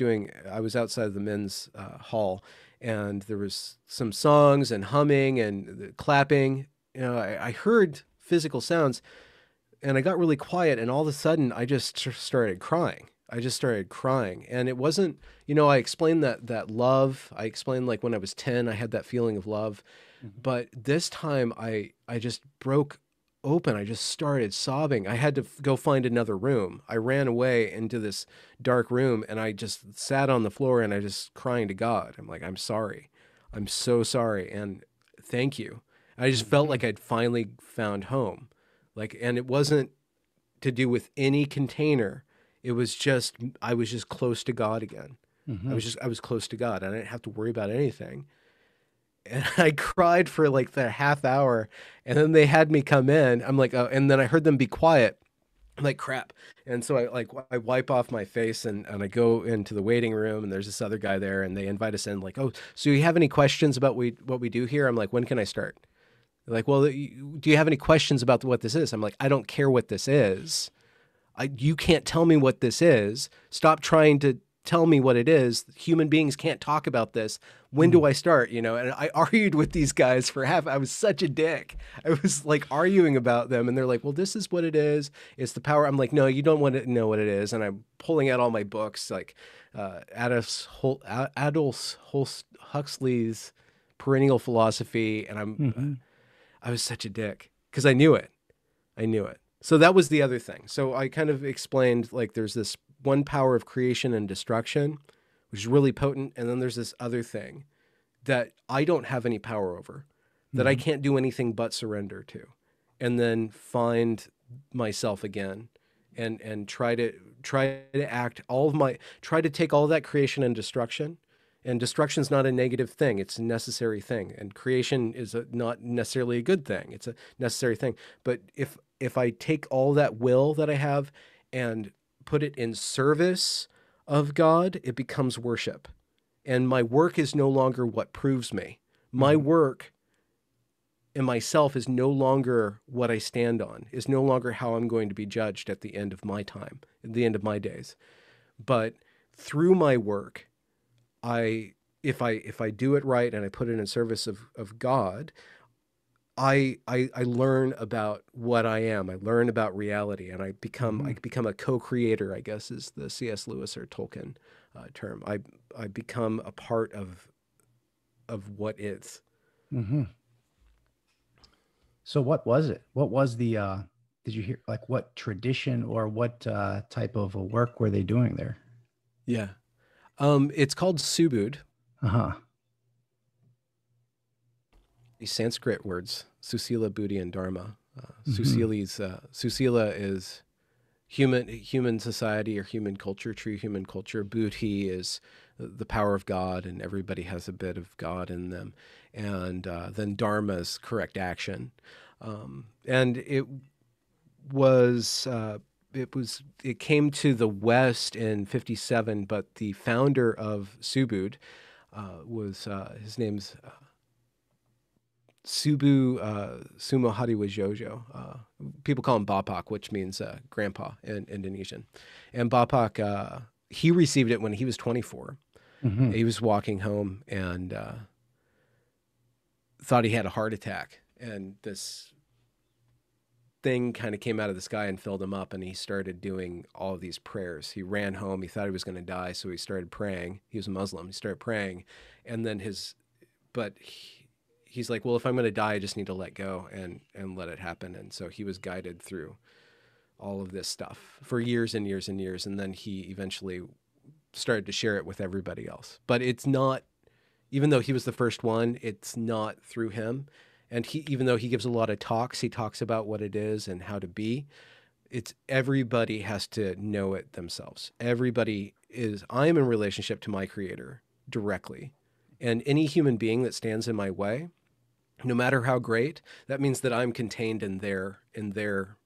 outside the men's hall, and there was some songs and humming and clapping. I heard physical sounds. and I got really quiet, and all of a sudden I just started crying. I just started crying. And it wasn't, you know, I explained that love. I explained like when I was 10, I had that feeling of love. But this time I just broke open. I just started sobbing. I had to go find another room. I ran away into this dark room, and I just sat on the floor, and I just crying to God. I'm like, I'm sorry. I'm so sorry. And thank you. I just felt like I'd finally found home. Like, and it wasn't to do with any container. It was just, I was just close to God again. I was close to God. I didn't have to worry about anything. And I cried for like the half hour, and then they had me come in. I'm like, oh, and then I heard them be quiet. I'm like, crap. And so I wipe off my face, and I go into the waiting room, and there's this other guy there, and they invite us in like, oh, so you have any questions about what we do here? I'm like, when can I start? They're like, well, do you have any questions about what this is? I'm like, I don't care what this is. You can't tell me what this is. Stop trying to tell me what it is. Human beings can't talk about this. When do I start? You know, and I argued with these guys for I was such a dick. I was like arguing about them, and they're like, well, this is what it is. It's the power. I'm like, no, you don't want to know what it is. And I'm pulling out all my books, like Aldous Huxley's Perennial Philosophy. And I was such a dick because I knew it. I knew it. So that was the other thing. So I kind of explained, like, there's this one power of creation and destruction, which is really potent. And then there's this other thing that I don't have any power over, that I can't do anything but surrender to, and then find myself again and try to act try to take all of that creation and destruction. And destruction is not a negative thing. It's a necessary thing. And creation is not necessarily a good thing. It's a necessary thing. But if I take all that will that I have and put it in service of God, it becomes worship. And my work is no longer what proves me. My work and myself is no longer what I stand on, is no longer how I'm going to be judged at the end of my time, at the end of my days. But through my work, if I do it right and I put it in service of God, I learn about what I am. I learn about reality, and I become a co-creator, I guess is the C.S. Lewis or Tolkien term. I become a part of what is. So what was it? What was the did you hear, like, what tradition or what type of work were they doing there? Yeah. It's called Subud. These Sanskrit words, Susila, Buddhi, and Dharma. Susila is human society or human culture, true human culture. Buddhi is the power of God, and everybody has a bit of God in them. And then Dharma is correct action. And it came to the West in 57, but the founder of Subud was, his name's Subu Sumohadiwa Jojo. People call him Bapak, which means grandpa in Indonesian. And Bapak, he received it when he was 24. He was walking home and thought he had a heart attack. And this thing kind of came out of the sky and filled him up, and he started doing all of these prayers. He ran home. He thought he was going to die, so he started praying. He was a Muslim. He started praying, and then he's like, well, if I'm going to die, I just need to let go and let it happen. And so he was guided through all of this stuff for years and years and years. And then he eventually started to share it with everybody else. But it's not, even though he was the first one, it's not through him. And even though he gives a lot of talks, he talks about what it is and how to be. It's everybody has to know it themselves. Everybody I am in relationship to my creator directly. And any human being that stands in my way, no matter how great, that means that I'm contained in their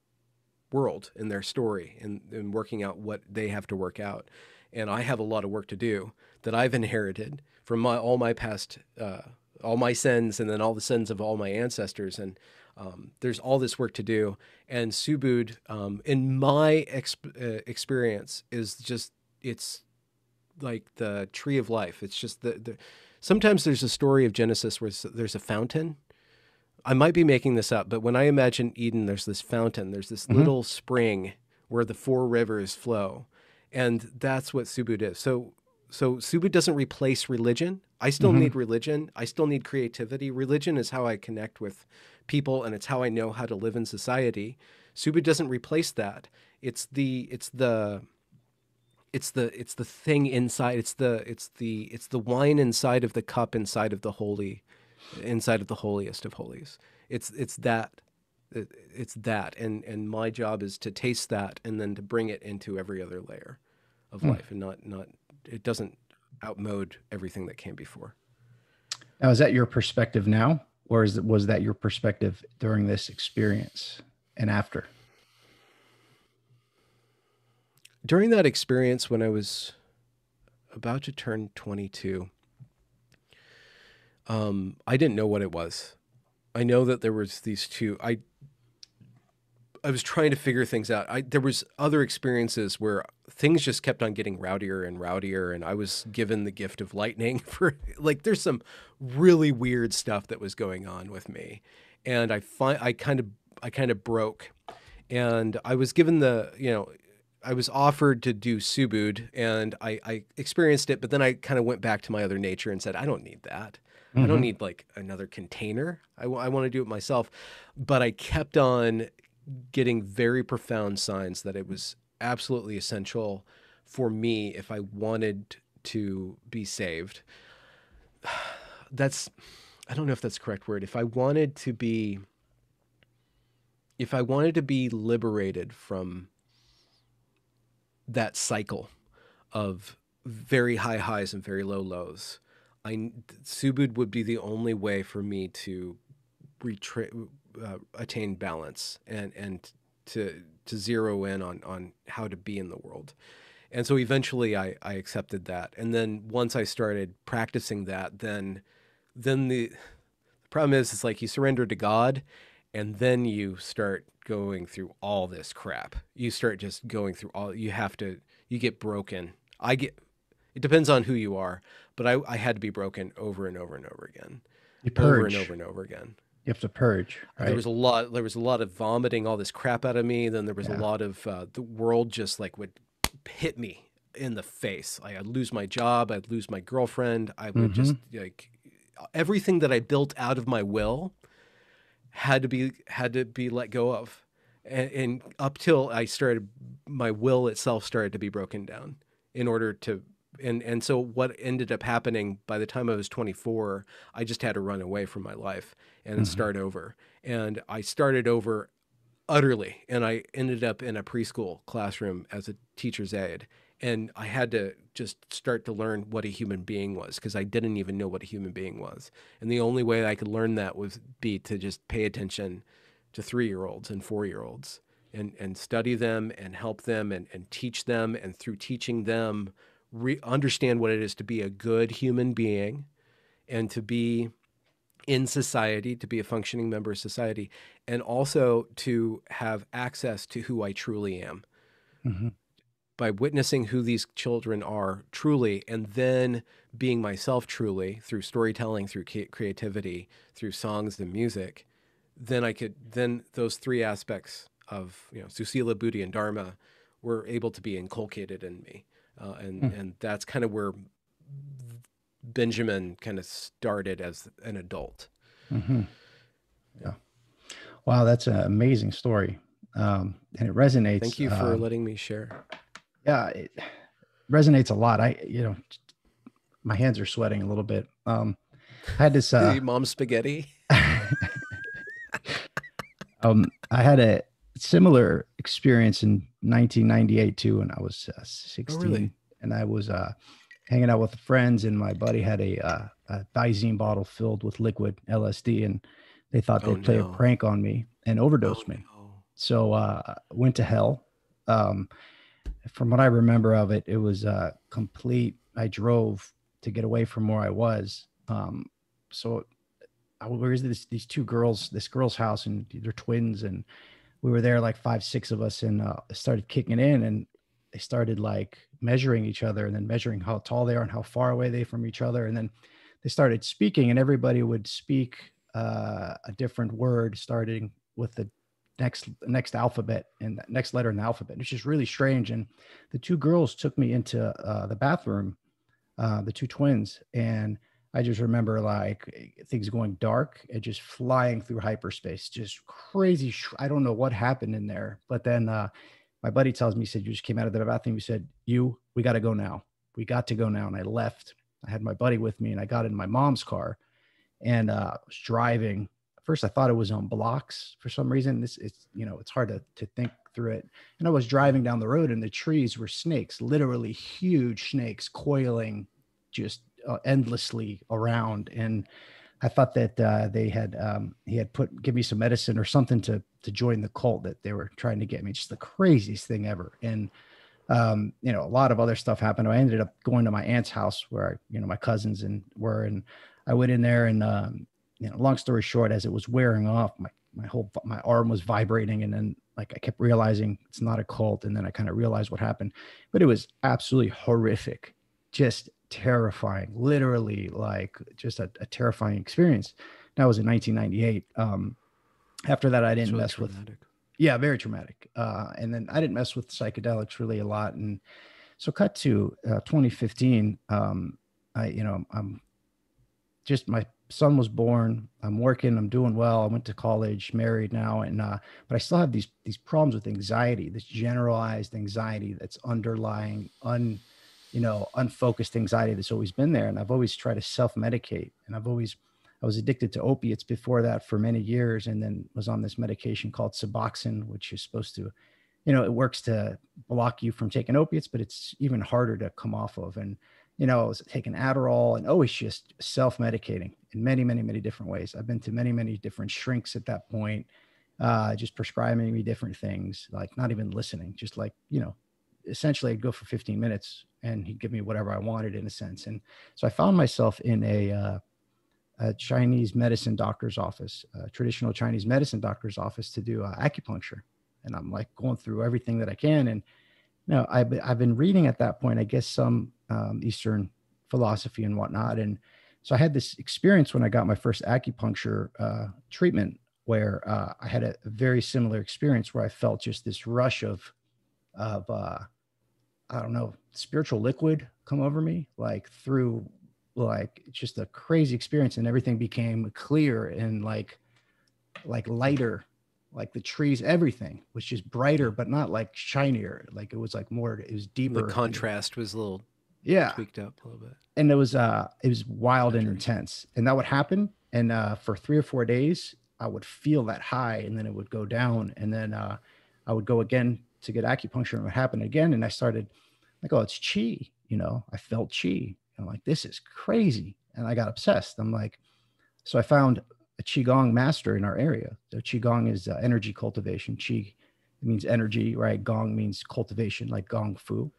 world, in their story, in working out what they have to work out. And I have a lot of work to do that I've inherited from all my past, all my sins, and then all the sins of all my ancestors. And there's all this work to do. And Subud, in my experience, is just, it's like the tree of life. It's just sometimes there's a story of Genesis where there's a fountain I might be making this up, but when I imagine Eden, there's this fountain, there's this little spring where the 4 rivers flow. And that's what Subud is. So Subud doesn't replace religion. I still need religion. I still need creativity. Religion is how I connect with people, and it's how I know how to live in society. Subud doesn't replace that. It's the thing inside. It's the wine inside of the cup, inside of the holiest of holies. It's that. And my job is to taste that and then to bring it into every other layer of life, and not it doesn't outmode everything that came before. Now, is that your perspective now, or was that your perspective during this experience and after? During that experience, when I was about to turn 22, I didn't know what it was. I know that there was these two. I was trying to figure things out. There was other experiences where things just kept on getting rowdier and rowdier, and I was given the gift of lightning for like. There's some really weird stuff that was going on with me, and I kind of broke, and I was given I was offered to do Subud, and I experienced it, but then I kind of went back to my other nature and said, I don't need that. I don't need like another container. I want to do it myself. But I kept on getting very profound signs that it was absolutely essential for me if I wanted to be saved. I don't know if that's the correct word. If I wanted to be liberated from that cycle of very high highs and very low lows, Subud would be the only way for me to attain balance and to zero in on how to be in the world. And so eventually I accepted that. And then once I started practicing that, then the problem is, it's like you surrender to God, and then you start going through all this crap. You start just going through you get broken. It depends on who you are, but I had to be broken over and over and over again. You purge. Over and over and over again. You have to purge, right? There was a lot of vomiting all this crap out of me. Then there was a lot of the world just like would hit me in the face. I'd lose my job. I'd lose my girlfriend. I would just like everything that I built out of my will had to be let go of. And up till my will itself started to be broken down in order to, and so what ended up happening by the time I was 24, I just had to run away from my life and start over. And I started over utterly. And I ended up in a preschool classroom as a teacher's aide. And I had to just start to learn what a human being was, because I didn't even know what a human being was. And the only way I could learn that would be to just pay attention to 3-year-olds and 4-year-olds and study them and help them and teach them. And through teaching them, understand what it is to be a good human being and to be in society, to be a functioning member of society, and also to have access to who I truly am. By witnessing who these children are truly, and then being myself truly through storytelling, through creativity, through songs and music, then those 3 aspects of, Susila, Buddhi, and Dharma were able to be inculcated in me. And that's kind of where Benjamin kind of started as an adult. Yeah. Wow. That's an amazing story. And it resonates. Thank you for letting me share. Yeah, it resonates a lot. My hands are sweating a little bit. I had this mom spaghetti. I had a similar experience in 1998 too, when I was 16. Oh, really? And I was hanging out with friends, and my buddy had a Visine bottle filled with liquid LSD, and they thought they'd play a prank on me and overdose me. No. So went to hell. From what I remember of it, it was complete. I drove to get away from where I was. So I was these 2 girls, this girl's house, and they're twins. And we were there like 5, 6 of us, and it started kicking in, and they started like measuring each other, and then measuring how tall they are and how far away they from each other. And then they started speaking, and everybody would speak a different word starting with the next alphabet and the next letter in the alphabet. It's just really strange. And the two girls took me into the bathroom, the two twins, and I just remember like things going dark and just flying through hyperspace, just crazy. I don't know what happened in there, but then my buddy tells me, he said, you just came out of the bathroom. He said, we got to go now. We got to go now. And I left. I had my buddy with me and I got in my mom's car and was driving. At first I thought it was on blocks for some reason. It's hard to think through it. And I was driving down the road and the trees were snakes, literally huge snakes coiling just endlessly around. And I thought that he had give me some medicine or something to join the cult that they were trying to get me. Just the craziest thing ever. And a lot of other stuff happened. I ended up going to my aunt's house where my cousins were, and I went in there and long story short, as it was wearing off, my arm was vibrating, and then like I kept realizing it's not a cult, and then I kind of realized what happened. But it was absolutely horrific, just terrifying, literally like just a terrifying experience. That was in 1998. After that, I didn't mess with. Yeah, very traumatic. And then I didn't mess with psychedelics really a lot. And so cut to 2015, my son was born. I'm working, I'm doing well. I went to college, married now. And, but I still have these problems with anxiety, this generalized anxiety that's underlying, unfocused anxiety that's always been there. And I've always tried to self-medicate, and I was addicted to opiates before that for many years, and then was on this medication called Suboxone, which is supposed to, it works to block you from taking opiates, but it's even harder to come off of. And, I was taking Adderall and always just self-medicating in many, many, many different ways. I've been to many, many different shrinks at that point, just prescribing me different things, like not even listening, just like, essentially I'd go for 15 minutes and he'd give me whatever I wanted in a sense. And so I found myself in a Chinese medicine doctor's office, a traditional Chinese medicine doctor's office to do acupuncture. And I'm like going through everything that I can. And I've been reading at that point, I guess, some Eastern philosophy and whatnot. And so I had this experience when I got my first acupuncture treatment where I had a very similar experience where I felt just this rush of I don't know, spiritual liquid come over me, like through like just a crazy experience, and everything became clear and like lighter, like the trees, everything was just brighter, but not like shinier. Like it was like more, it was deeper. The contrast was a little tweaked up a little bit. And it was wild and intense. And that would happen. And for 3 or 4 days, I would feel that high, and then it would go down. And then I would go again to get acupuncture, and it would happen again. And I started like, oh, it's chi, I felt chi. I'm like, this is crazy. And I got obsessed. I'm like, so I found a Qigong master in our area. So Qigong is energy cultivation. Qi, it means energy, right? Gong means cultivation, like Gong Fu.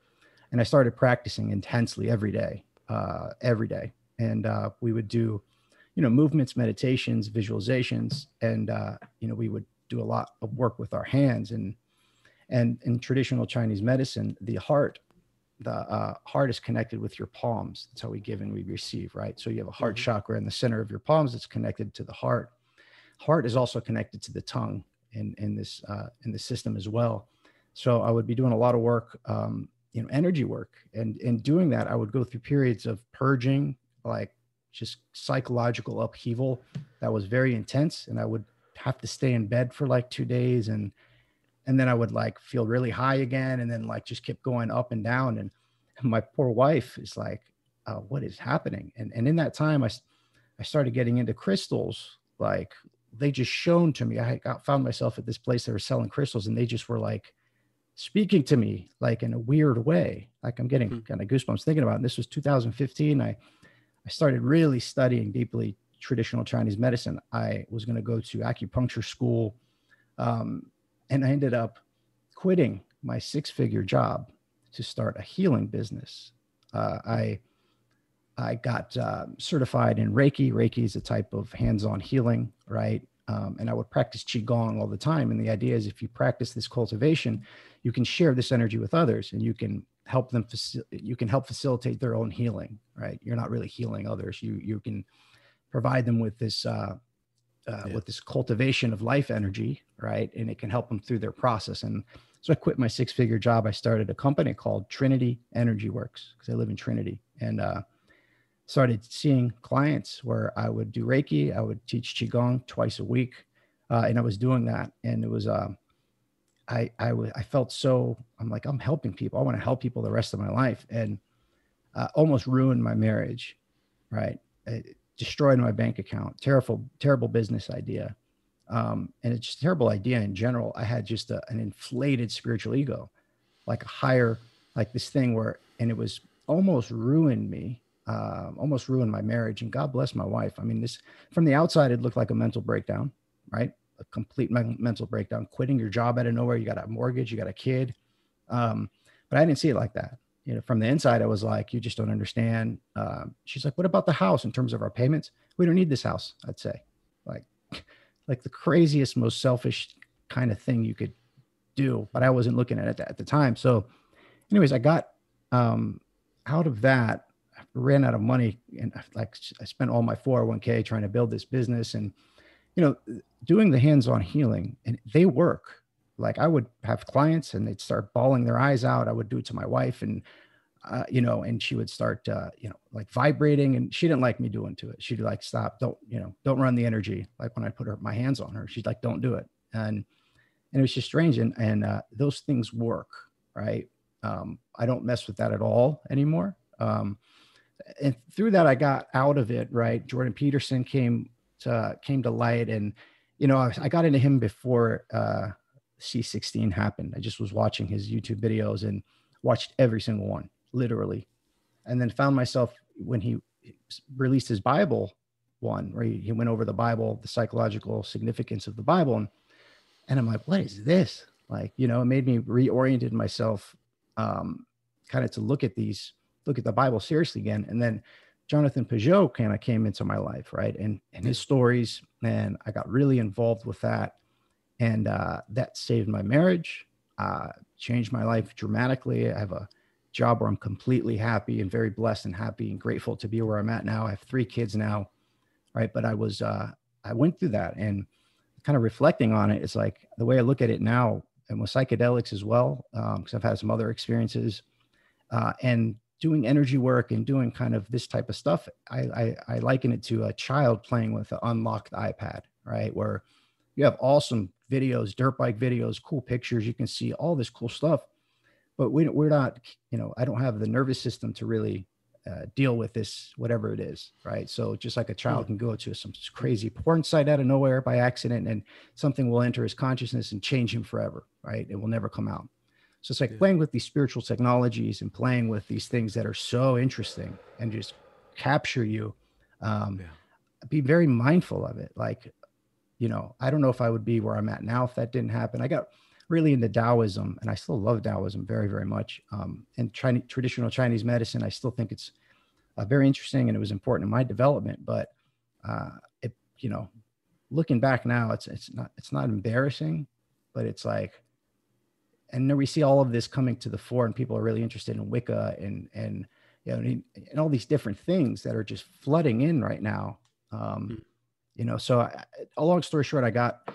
And I started practicing intensely every day. And we would do, movements, meditations, visualizations. And, we would do a lot of work with our hands. And in traditional Chinese medicine, the heart is connected with your palms. That's how we give and we receive, right? So you have a heart chakra in the center of your palms that's connected to the heart. Heart is also connected to the tongue in this system as well. So I would be doing a lot of work, energy work, and in doing that, I would go through periods of purging, like just psychological upheaval that was very intense, and I would have to stay in bed for like 2 days, and then I would like feel really high again, and then like just kept going up and down. And my poor wife is like, what is happening? And in that time, I started getting into crystals. Like they just shown to me. I found myself at this place that were selling crystals, and they just were like speaking to me like in a weird way. Like I'm getting kind of goosebumps thinking about it. And this was 2015. I started really studying deeply traditional Chinese medicine. I was going to go to acupuncture school. And I ended up quitting my 6-figure job to start a healing business. I got certified in Reiki. Reiki is a type of hands-on healing, right? And I would practice Qigong all the time. And the idea is if you practice this cultivation, you can share this energy with others, and you can help them. You can help facilitate their own healing, right? You're not really healing others. You can provide them with this with this cultivation of life energy, right? And it can help them through their process. And so I quit my 6-figure job. I started a company called Trinity Energy Works because I live in Trinity, and started seeing clients where I would do Reiki. I would teach Qigong twice a week. And I was doing that. And it was, I felt so, I'm like, I'm helping people. I want to help people the rest of my life. And almost ruined my marriage, right? It destroyed my bank account. Terrible business idea. And it's just a terrible idea in general. I had just an inflated spiritual ego, like a higher, like this thing where, and it was almost ruined me, almost ruined my marriage. And God bless my wife. I mean, this from the outside, it looked like a mental breakdown, right? A complete mental breakdown, quitting your job out of nowhere. You got a mortgage, you got a kid. But I didn't see it like that. You know, from the inside, I was like, you just don't understand. She's like, what about the house in terms of our payments? We don't need this house, I'd say. Like the craziest, most selfish kind of thing you could do, but I wasn't looking at it at the time. So anyways, I got out of that, I ran out of money, and like I spent all my 401k trying to build this business, and, you know, doing the hands-on healing, and they work. Like I would have clients and they'd start bawling their eyes out. I would do it to my wife, and you know, and she would start, you know, like vibrating, and she didn't like me doing to it. She'd like, stop, don't, you know, don't run the energy. Like when I put my hands on her, she'd like, don't do it. And it was just strange. And those things work, right? I don't mess with that at all anymore. And through that, I got out of it, right? Jordan Peterson came to light, and, you know, I got into him before C16 happened. I just was watching his YouTube videos and watched every single one, literally. And then found myself when he released his Bible one, where he went over the Bible, the psychological significance of the Bible. And I'm like, what is this? Like, you know, it made me reoriented myself kind of to look at the Bible seriously again. And then Jonathan Peugeot kind of came into my life, right? And his stories, and I got really involved with that. And that saved my marriage, changed my life dramatically. I have a job where I'm completely happy and very blessed and happy and grateful to be where I'm at now. I have 3 kids now, right? But I went through that, and kind of reflecting on it, it's like the way I look at it now, and with psychedelics as well, because I've had some other experiences, and doing energy work and doing kind of this type of stuff, I liken it to a child playing with an unlocked iPad, right? Where you have awesome videos, dirt bike videos, cool pictures. You can see all this cool stuff, but we're not, you know, I don't have the nervous system to really deal with this, whatever it is, right? So just like a child can go to some crazy porn site out of nowhere by accident, and something will enter his consciousness and change him forever, right? It will never come out. So it's like playing with these spiritual technologies and playing with these things that are so interesting and just capture you. Be very mindful of it. Like, you know, I don't know if I would be where I'm at now if that didn't happen. I got really into Taoism, and I still love Taoism very, very much. And traditional Chinese medicine, I still think it's very interesting, and it was important in my development. But it, you know, looking back now, it's not embarrassing, but it's like, and then we see all of this coming to the fore, and people are really interested in Wicca and you know, and all these different things that are just flooding in right now. You know, so a long story short, I got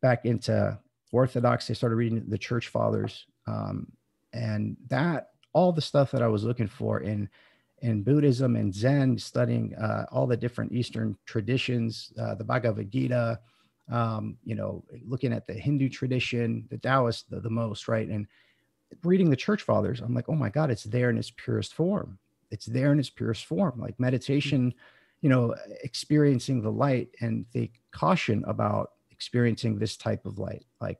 back into Orthodox. I started reading the Church Fathers, and that all the stuff that I was looking for in Buddhism and Zen, studying all the different Eastern traditions, the Bhagavad Gita, you know, looking at the Hindu tradition, the Taoist, the most, right? And reading the Church Fathers, I'm like, oh my God, it's there in its purest form. It's there in its purest form, like meditation, you know, experiencing the light, and they caution about experiencing this type of light, like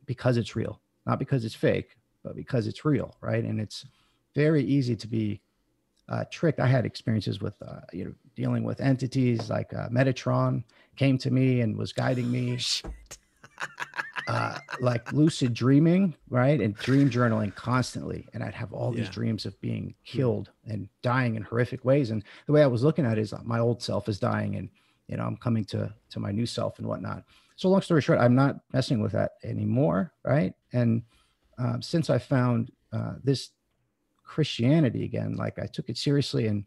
because it's real, not because it's fake, but because it's real, right? And it's very easy to be tricked. I had experiences with, you know, dealing with entities like Metatron came to me and was guiding me. Like lucid dreaming, right? And dream journaling constantly. And I'd have all these dreams of being killed and dying in horrific ways. And the way I was looking at it is my old self is dying, and, you know, I'm coming to my new self and whatnot. So long story short, I'm not messing with that anymore, right? And since I found this Christianity again, like I took it seriously, and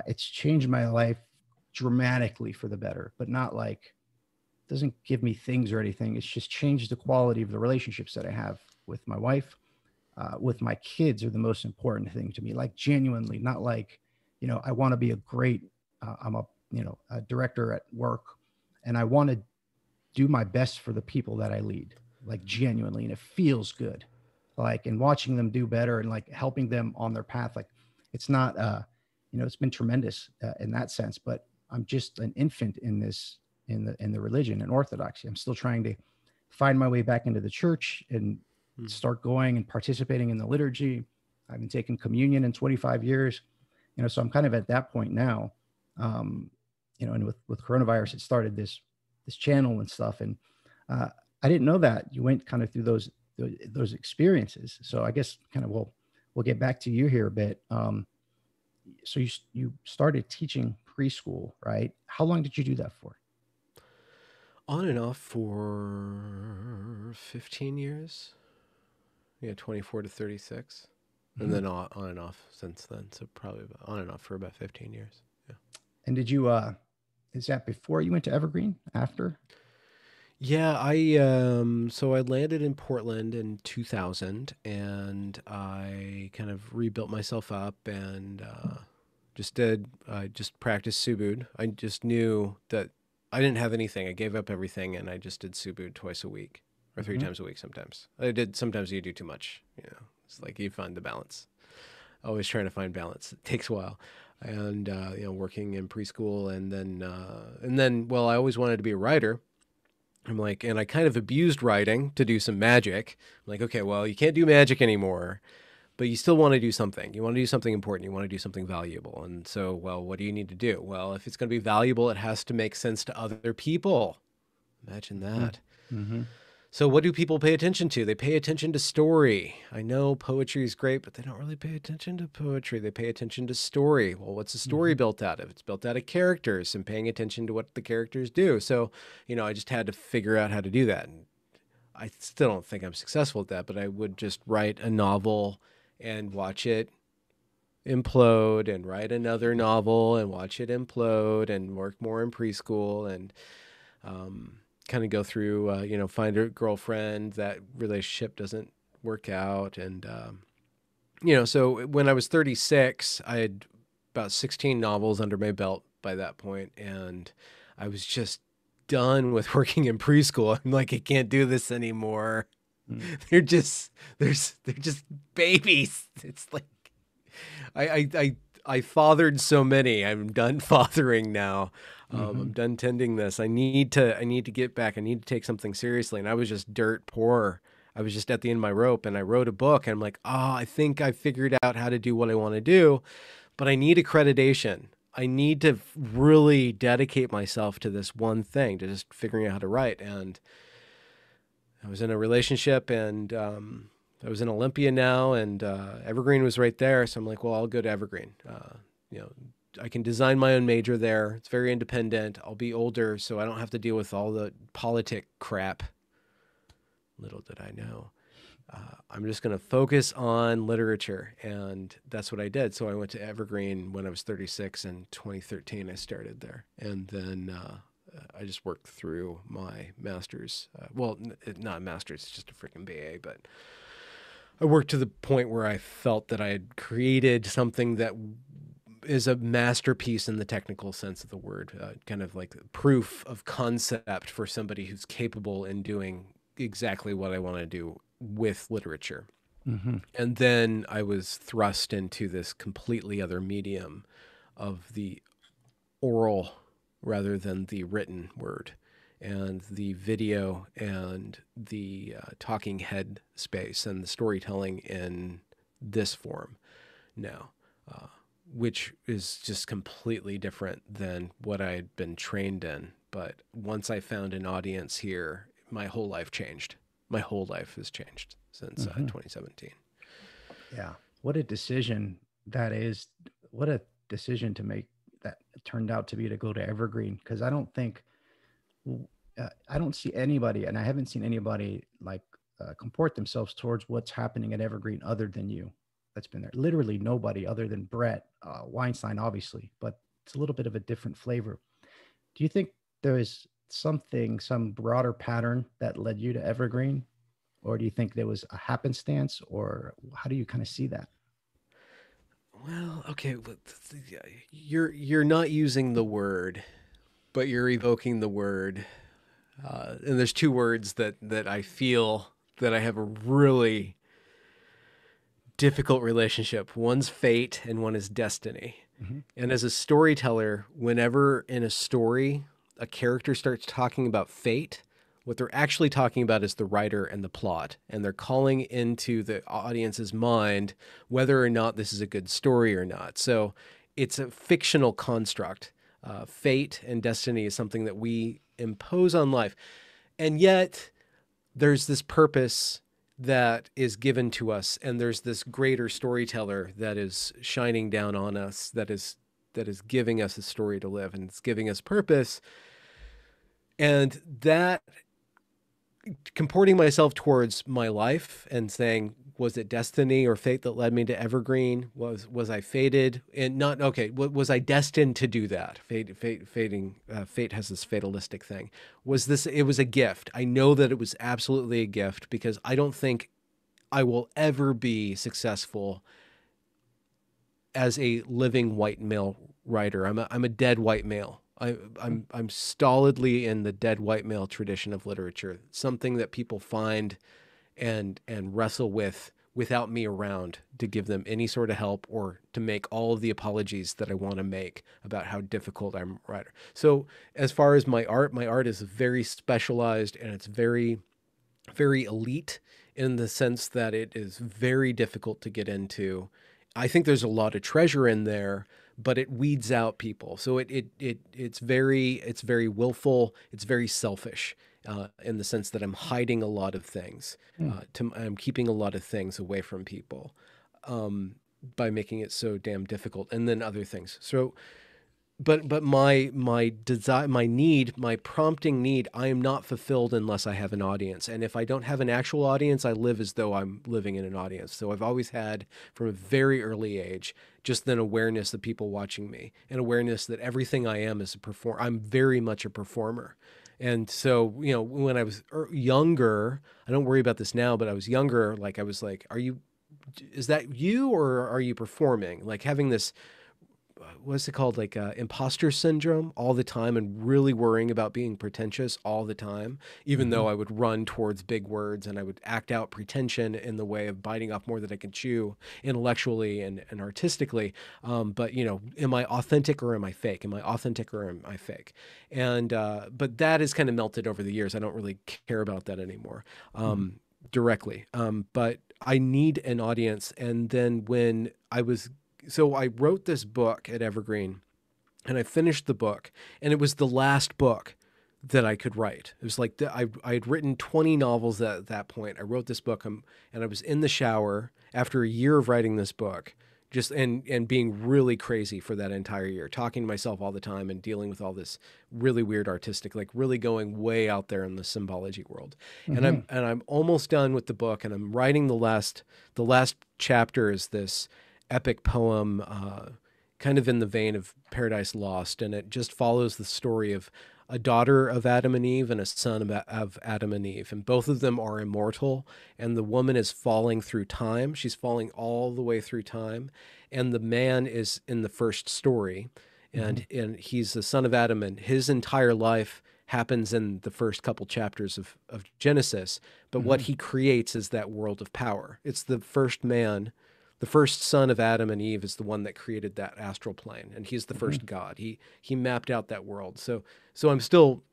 it's changed my life dramatically for the better, but not like, doesn't give me things or anything. It's just changed the quality of the relationships that I have with my wife, with my kids are the most important thing to me. Like genuinely, not like, I want to be a great, I'm a, a director at work, and I want to do my best for the people that I lead, like genuinely. And it feels good. Like, and watching them do better and like helping them on their path. Like it's not, it's been tremendous in that sense, but I'm just an infant in this, in the religion and orthodoxy. I'm still trying to find my way back into the church and start going and participating in the liturgy. I've been taking communion in 25 years, so I'm kind of at that point now. And with coronavirus, it started this channel and stuff. And I didn't know that you went kind of through those experiences. So I guess kind of we'll get back to you here a bit. So you started teaching preschool, right? How long did you do that for? On and off for 15 years. Yeah, 24 to 36. And then on and off since then. So probably on and off for about 15 years. Yeah. And did you, is that before you went to Evergreen? After? Yeah, so I landed in Portland in 2000, and I kind of rebuilt myself up and I just practiced Subud. I just knew that I didn't have anything. I gave up everything, and I just did Subud twice a week or 3 times a week sometimes. Sometimes you do too much, It's like you find the balance. Always trying to find balance. It takes a while. And, working in preschool and then, well, I always wanted to be a writer. I'm like, and I kind of abused writing to do some magic. I'm like, okay, well, you can't do magic anymore, but you still want to do something. You want to do something important. You want to do something valuable. And so, well, what do you need to do? Well, if it's going to be valuable, it has to make sense to other people. Imagine that. Mm-hmm. So what do people pay attention to? They pay attention to story. I know poetry is great, but they don't really pay attention to poetry. They pay attention to story. Well, what's a story built out of? It's built out of characters and paying attention to what the characters do. So, I just had to figure out how to do that. And I still don't think I'm successful at that, but I would just write a novel and watch it implode and write another novel and watch it implode and work more in preschool and, kind of go through, find a girlfriend, that relationship doesn't work out. And, so when I was 36, I had about 16 novels under my belt by that point, and I was just done with working in preschool. I'm like, I can't do this anymore. They're just babies. It's like, I fathered so many. I'm done fathering now. I'm done tending this. I need to get back. I need to take something seriously. And I was just dirt poor. I was just at the end of my rope, and I wrote a book, and I'm like, I think I figured out how to do what I want to do, but I need accreditation. I need to really dedicate myself to this one thing, to just figuring out how to write. And I was in a relationship, and I was in Olympia now, and Evergreen was right there. So I'm like, well, I'll go to Evergreen. I can design my own major there. It's very independent. I'll be older, so I don't have to deal with all the politic crap. Little did I know. I'm just going to focus on literature, and that's what I did. So I went to Evergreen when I was 36. In 2013, I started there. And then I just worked through my master's. Well, not a master's, it's just a freaking BA, but I worked to the point where I felt that I had created something that is a masterpiece in the technical sense of the word, kind of like proof of concept for somebody who's capable in doing exactly what I want to do with literature. And then I was thrust into this completely other medium of the oral rather than the written word, and the video and the talking head space and the storytelling in this form now, which is just completely different than what I had been trained in. But once I found an audience here, my whole life changed. My whole life has changed since 2017. Yeah. What a decision that is. What a decision to make that turned out to be, to go to Evergreen. Because I don't think, I don't see anybody, and I haven't seen anybody like comport themselves towards what's happening at Evergreen other than you. That's been there. Literally nobody other than Brett Weinstein, obviously, but it's a little bit of a different flavor. Do you think there is something, some broader pattern that led you to Evergreen? Or do you think there was a happenstance, or how do you kind of see that? Well, okay, you're not using the word, but you're evoking the word. And there's two words that I feel that I have a really difficult relationship. One's fate and one is destiny. Mhm. And as a storyteller, whenever in a story a character starts talking about fate, what they're actually talking about is the writer and the plot. And they're calling into the audience's mind whether or not this is a good story or not. So it's a fictional construct. Fate and destiny is something that we impose on life. And yet there's this purpose that is given to us, and there's this greater storyteller that is shining down on us, that is giving us a story to live, and it's giving us purpose. And that, comporting myself towards my life and saying, was it destiny or fate that led me to Evergreen? Was I fated? And not, okay, was I destined to do that? Fate has this fatalistic thing. It was a gift. I know that it was absolutely a gift, because I don't think I will ever be successful as a living white male writer. I'm a dead white male. I'm stolidly in the dead white male tradition of literature, something that people find and wrestle with without me around to give them any sort of help or to make all of the apologies that I want to make about how difficult I'm a writer. So as far as my art is very specialized, and it's very, very elite in the sense that it is very difficult to get into. I think there's a lot of treasure in there, but it weeds out people. So it's very willful. It's very selfish. In the sense that I'm hiding a lot of things, I'm keeping a lot of things away from people, by making it so damn difficult, and then other things. So, but my desire, my prompting need, I am not fulfilled unless I have an audience. And if I don't have an actual audience, I live as though I'm living in an audience. So I've always had, from a very early age, just an awareness of people watching me, and awareness that everything I am is a performer. I'm very much a performer. And so, when I was younger, I don't worry about this now, but I was younger, like I was like, is that you, or are you performing? Like having this, what's it called? Like impostor syndrome all the time, and really worrying about being pretentious all the time, even though I would run towards big words and I would act out pretension in the way of biting off more than I could chew intellectually and artistically. But am I authentic or am I fake? Am I authentic or am I fake? And, but that has kind of melted over the years. I don't really care about that anymore. Directly. But I need an audience. And then so I wrote this book at Evergreen, and I finished the book, and it was the last book that I could write. It was like I had written 20 novels at that point. I wrote this book, and I was in the shower after a year of writing this book, just and being really crazy for that entire year, talking to myself all the time and dealing with all this really weird artistic, like really going way out there in the symbology world. And I'm almost done with the book, and I'm writing the last chapter is this epic poem, kind of in the vein of Paradise Lost, and it just follows the story of a daughter of Adam and Eve and a son of Adam and Eve, and both of them are immortal, and the woman is falling through time. She's falling all the way through time, and the man is in the first story, and he's the son of Adam, and his entire life happens in the first couple chapters of Genesis, but what he creates is that world of power. It's the first man. The first son of Adam and Eve is the one that created that astral plane, and he's the first God. He mapped out that world. So I'm still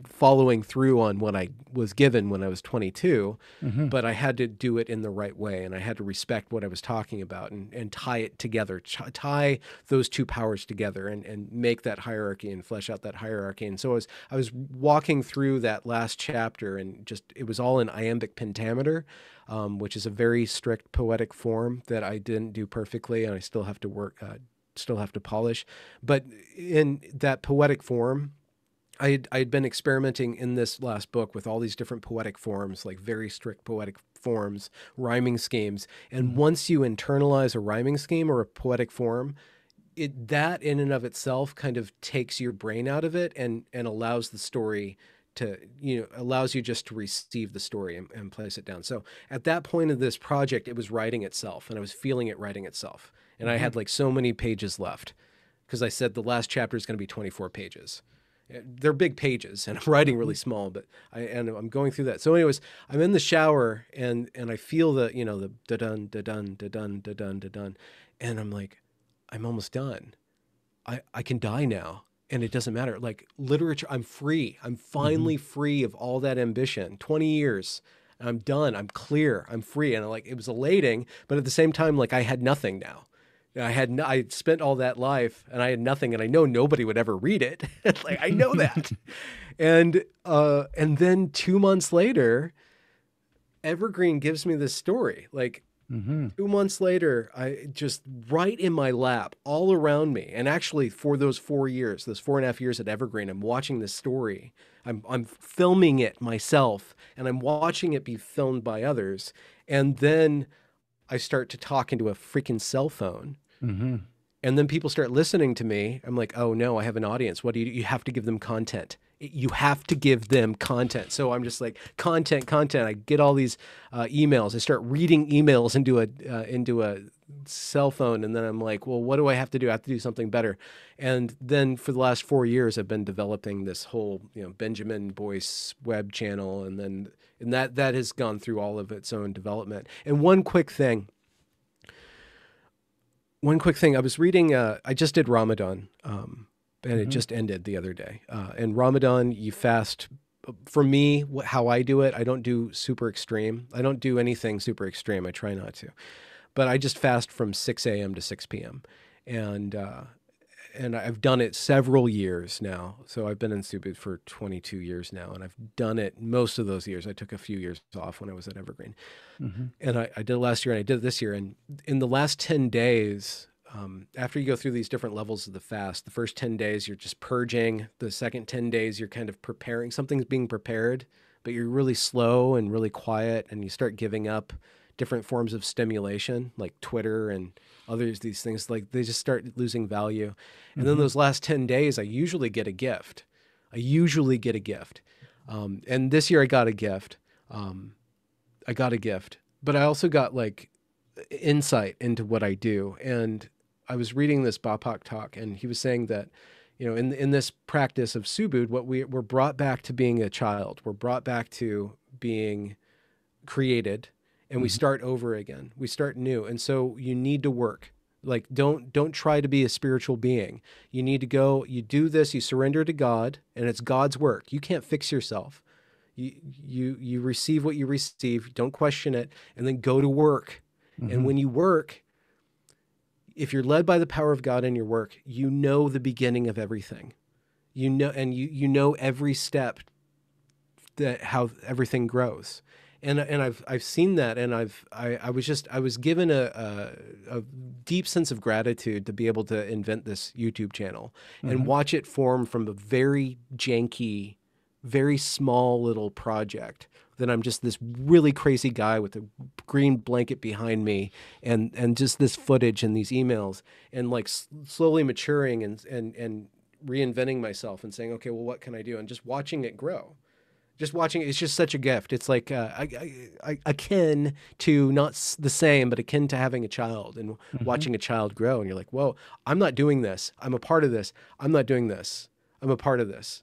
following through on what I was given when I was 22, but I had to do it in the right way, and I had to respect what I was talking about and tie it together, tie those two powers together, and make that hierarchy and flesh out that hierarchy. And so I was walking through that last chapter, and it was all in iambic pentameter, which is a very strict poetic form that I didn't do perfectly, and I still have to work, still have to polish. But in that poetic form, I had been experimenting in this last book with all these different poetic forms, like very strict poetic forms, rhyming schemes. And once you internalize a rhyming scheme or a poetic form, that in and of itself kind of takes your brain out of it and allows the story to, allows you just to receive the story and place it down. So at that point of this project, it was writing itself, and I was feeling it writing itself. And I had like so many pages left, because I said the last chapter is going to be 24 pages. They're big pages, and I'm writing really small, but I'm going through that. So anyways, I'm in the shower, and I feel the, the da-dun, da-dun, da-dun, da-dun, da-dun. And I'm like, I'm almost done. I can die now, and it doesn't matter. Like literature, I'm free. I'm finally free of all that ambition. 20 years, I'm done. I'm clear. I'm free. And like, it was elating, but at the same time, like I had nothing now. I spent all that life and I had nothing, and I know nobody would ever read it. Like, I know that. And then 2 months later, Evergreen gives me this story. Like 2 months later, I just right in my lap, all around me. And actually for those 4 years, those 4.5 years at Evergreen, I'm watching this story. I'm filming it myself, and I'm watching it be filmed by others. And then I start to talk into a freaking cell phone. And then people start listening to me. I'm like, oh no, I have an audience. What do you have to give them content. You have to give them content. So I'm just like, content. I get all these emails. I start reading emails into a cell phone. And then I'm like, well, what do I have to do? I have to do something better. And then for the last 4 years, I've been developing this whole, Benjamin Boyce web channel. And that has gone through all of its own development. And one quick thing, I was reading, I just did Ramadan, and it just ended the other day. And Ramadan, you fast. For me, how I do it, I don't do super extreme. I don't do anything super extreme. I try not to. But I just fast from 6 a.m. to 6 p.m. And I've done it several years now. So I've been in Subud for 22 years now, and I've done it most of those years. I took a few years off when I was at Evergreen. And I did it last year, and I did it this year. And in the last 10 days, after you go through these different levels of the fast, the first 10 days, you're just purging. The second 10 days, you're kind of preparing. Something's being prepared, but you're really slow and really quiet, and you start giving up different forms of stimulation, like Twitter and others, these things, like they just start losing value. And then those last 10 days, I usually get a gift. And this year I got a gift. But I also got like insight into what I do. And I was reading this Bapak talk, and he was saying that, in this practice of Subud, we're brought back to being a child. We're brought back to being created, and we start over again. We start new. And so you need to work. Like, don't try to be a spiritual being. You need to go, you do this, you surrender to God, and it's God's work. You can't fix yourself. You receive what you receive, don't question it, and then go to work. And when you work, if you're led by the power of God in your work, you know the beginning of everything. You know every step, that how everything grows. And I've seen that, and I was given a deep sense of gratitude to be able to invent this YouTube channel and watch it form from a very janky, very small little project. That I'm just this really crazy guy with a green blanket behind me, and just this footage and these emails, and like slowly maturing and reinventing myself and saying, okay, well, what can I do? And just watching it grow. Just watching it's just such a gift. It's like akin to, not the same, but akin to having a child and watching a child grow. And you're like, whoa, I'm not doing this. I'm a part of this. I'm not doing this. I'm a part of this.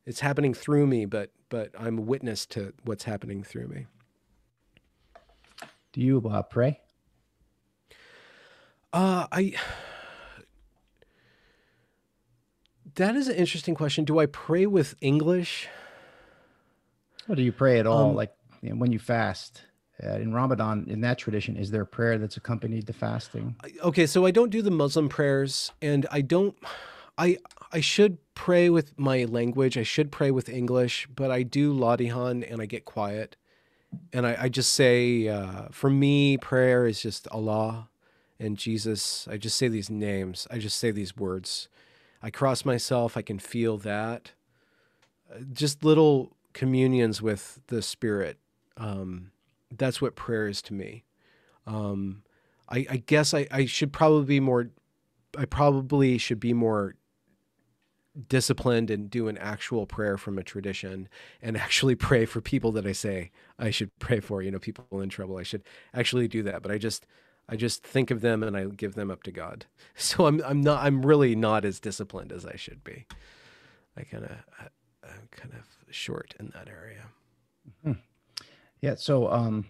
It's happening through me, but I'm a witness to what's happening through me. Do you pray? That is an interesting question. Do I pray with English? Or do you pray at all? Like, when you fast in Ramadan, in that tradition, is there a prayer that's accompanied the fasting? Okay, so I don't do the Muslim prayers, and I should pray with my language. I should pray with English, but I do Ladihan, and I get quiet. And I just say, for me, prayer is just Allah and Jesus. I just say these names. I just say these words. I cross myself. I can feel that. Just little communions with the Spirit. That's what prayer is to me. I guess I should probably be more I probably should be more disciplined and do an actual prayer from a tradition and actually pray for people that I say I should pray for, you know, people in trouble. I should actually do that. But I just think of them and I give them up to God. So I'm really not as disciplined as I should be. I'm kind of short in that area. Mm-hmm. Yeah. So,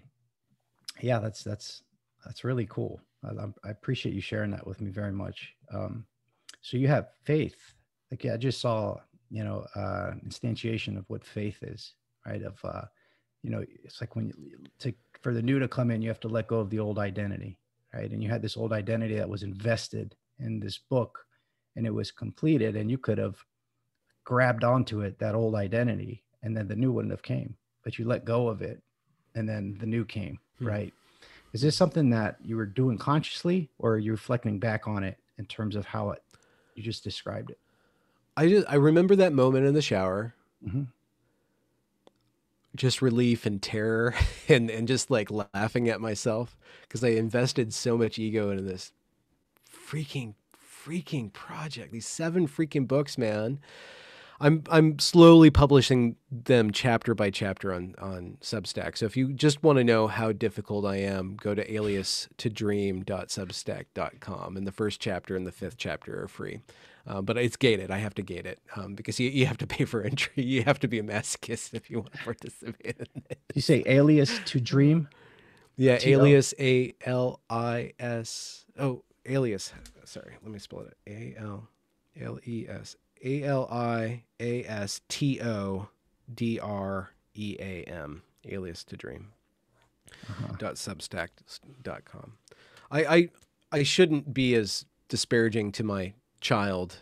yeah, that's really cool. I appreciate you sharing that with me very much. So you have faith. Like, yeah, I just saw, you know, instantiation of what faith is, right? Of, you know, it's like when for the new to come in, you have to let go of the old identity, right? And you had this old identity that was invested in this book and it was completed, and you could have grabbed onto it, that old identity, and then the new wouldn't have came, but you let go of it and then the new came, right? Is this something that you were doing consciously, or are you reflecting back on it in terms of how you just described it? I remember that moment in the shower, Mm-hmm. just relief and terror and just like laughing at myself because I invested so much ego into this freaking project, these 7 freaking books, man. I'm slowly publishing them chapter by chapter on Substack. So if you just want to know how difficult I am, go to aliastodream.substack.com, and the first chapter and the 5th chapter are free. But it's gated. I have to gate it because you have to pay for entry. You have to be a masochist if you want to participate in it. You say alias to dream? Yeah, T-O? alias, ALIS. Oh, alias. Sorry, let me spell it. ALLES. ALIASTODREAM. Alias to dream. .substack.com. I shouldn't be as disparaging to my child